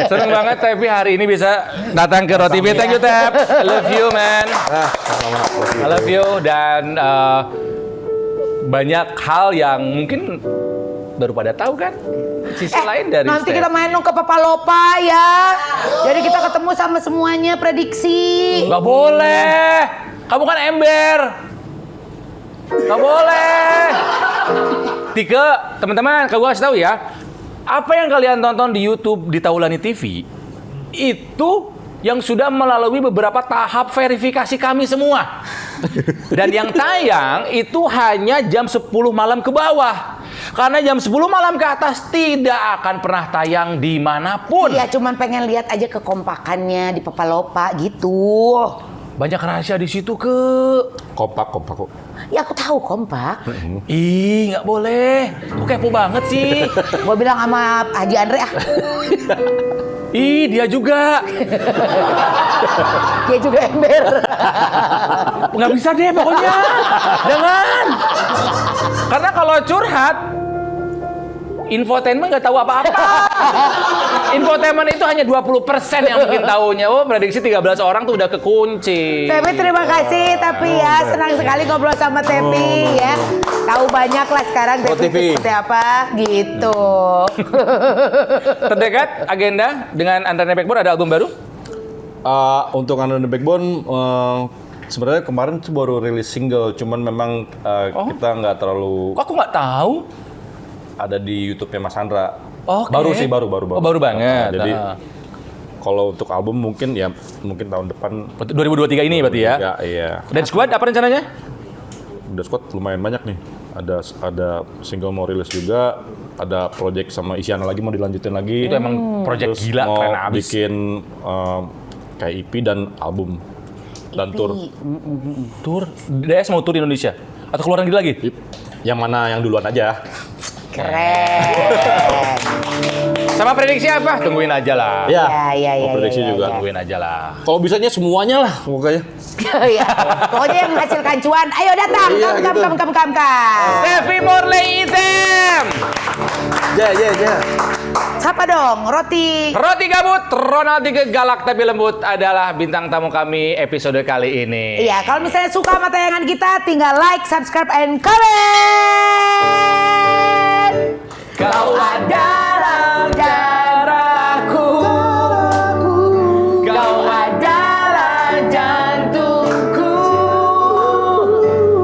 Speaker 2: Seneng banget Tepi hari ini bisa datang ke Roti TV. Thank you Tep. I love you man. I love you dan banyak hal yang mungkin baru pada tahu kan. Sisi lain dari
Speaker 3: nanti
Speaker 2: Step.
Speaker 3: kita main dong ke Papa Lopa ya. Jadi kita ketemu sama semuanya, prediksi.
Speaker 2: Nggak boleh. Kamu kan ember. Nggak boleh. Tike, teman-teman, kalau gue kasih tahu ya, apa yang kalian tonton di YouTube di Taulani TV itu yang sudah melalui beberapa tahap verifikasi kami semua. Dan yang tayang itu hanya jam 10 malam ke bawah. Karena jam 10 malam ke atas tidak akan pernah tayang dimanapun.
Speaker 3: Iya, cuman pengen lihat aja kekompakannya di Papa Lopa gitu.
Speaker 2: Banyak rahasia di situ ke.
Speaker 1: Kompak kok.
Speaker 3: Ya aku tahu kompak.
Speaker 2: Ih, nggak boleh. Kok kepo banget sih?
Speaker 3: Gue bilang sama Haji Andre ah.
Speaker 2: Ih, dia juga.
Speaker 3: Dia juga ember.
Speaker 2: Nggak bisa deh pokoknya. Jangan. Karena kalau curhat, infotainment nggak tahu apa-apa. Infotainment itu hanya 20% yang mungkin tahunya. Oh, prediksi 13 orang tuh udah kekunci.
Speaker 3: Tepi terima kasih, tapi ya senang sekali ngobrol sama Tepi ya. Tahu banyak lah sekarang
Speaker 1: Pro
Speaker 3: Tepi
Speaker 1: TV.
Speaker 3: seperti apa gitu.
Speaker 2: Terdekat agenda dengan Andrena Backbone ada album baru?
Speaker 1: Untuk Under the Backbone sebenarnya kemarin tuh baru rilis single, cuman memang kita nggak terlalu
Speaker 2: Kok aku nggak tahu?
Speaker 1: ada di YouTube-nya Mas Andra.
Speaker 2: Oke.
Speaker 1: Baru sih, baru.
Speaker 2: Oh, baru banget.
Speaker 1: Jadi
Speaker 2: Ah.
Speaker 1: kalau untuk album mungkin tahun depan.
Speaker 2: 2023 ini berarti ya?
Speaker 1: Ya, iya.
Speaker 2: Dan Squad apa rencananya?
Speaker 1: Udah squad lumayan banyak nih. Ada single mau rilis juga, ada project sama Isyana lagi mau dilanjutin lagi.
Speaker 2: Itu emang project
Speaker 1: Terus
Speaker 2: gila,
Speaker 1: mau
Speaker 2: keren abis.
Speaker 1: bikin kayak EP dan album dan tour.
Speaker 2: Tour? DS mau tour di Indonesia? Atau keluar negeri lagi?
Speaker 1: Yang mana yang duluan aja?
Speaker 3: Keren.
Speaker 2: Sama prediksi apa? Tungguin aja lah.
Speaker 3: Iya.
Speaker 1: Mau prediksi juga.
Speaker 2: Tungguin aja lah.
Speaker 1: Kalau bisanya semuanya lah pokoknya.
Speaker 3: Iya. Pokoknya yang menghasilkan cuan, ayo datang.
Speaker 1: Iya,
Speaker 3: Kam.
Speaker 2: Steffi Morley Item.
Speaker 1: Ya.
Speaker 3: Siapa dong? Roti.
Speaker 2: Roti gabut, Ronald Tiga galak tapi lembut adalah bintang tamu kami episode kali ini.
Speaker 3: Iya, kalau misalnya suka sama tayangan kita, tinggal like, subscribe, and comment.
Speaker 2: Kau adalah darahku, kau adalah jantungku,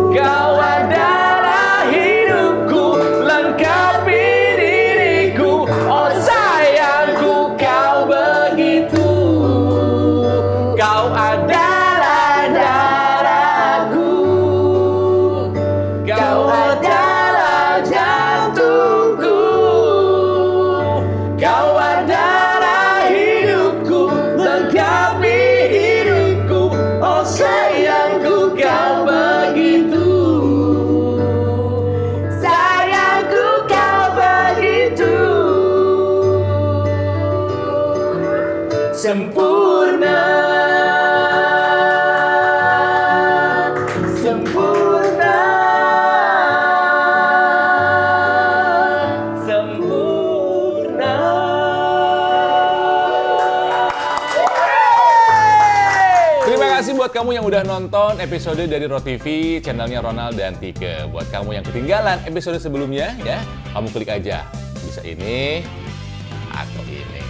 Speaker 2: kau adalah hidupku, lengkapi diriku, oh sayangku kau begitu, kau adalah darahku, kau adalah jantungku, kau adalah hidupku, lengkapi hidupku, oh sayangku kau begitu, sayangku kau begitu, sempurna, sempurna, sempurna. Terima kasih buat kamu yang udah nonton episode dari ROTV, channelnya Ronald dan Tike. Buat kamu yang ketinggalan episode sebelumnya, ya, kamu klik aja. Bisa ini atau ini.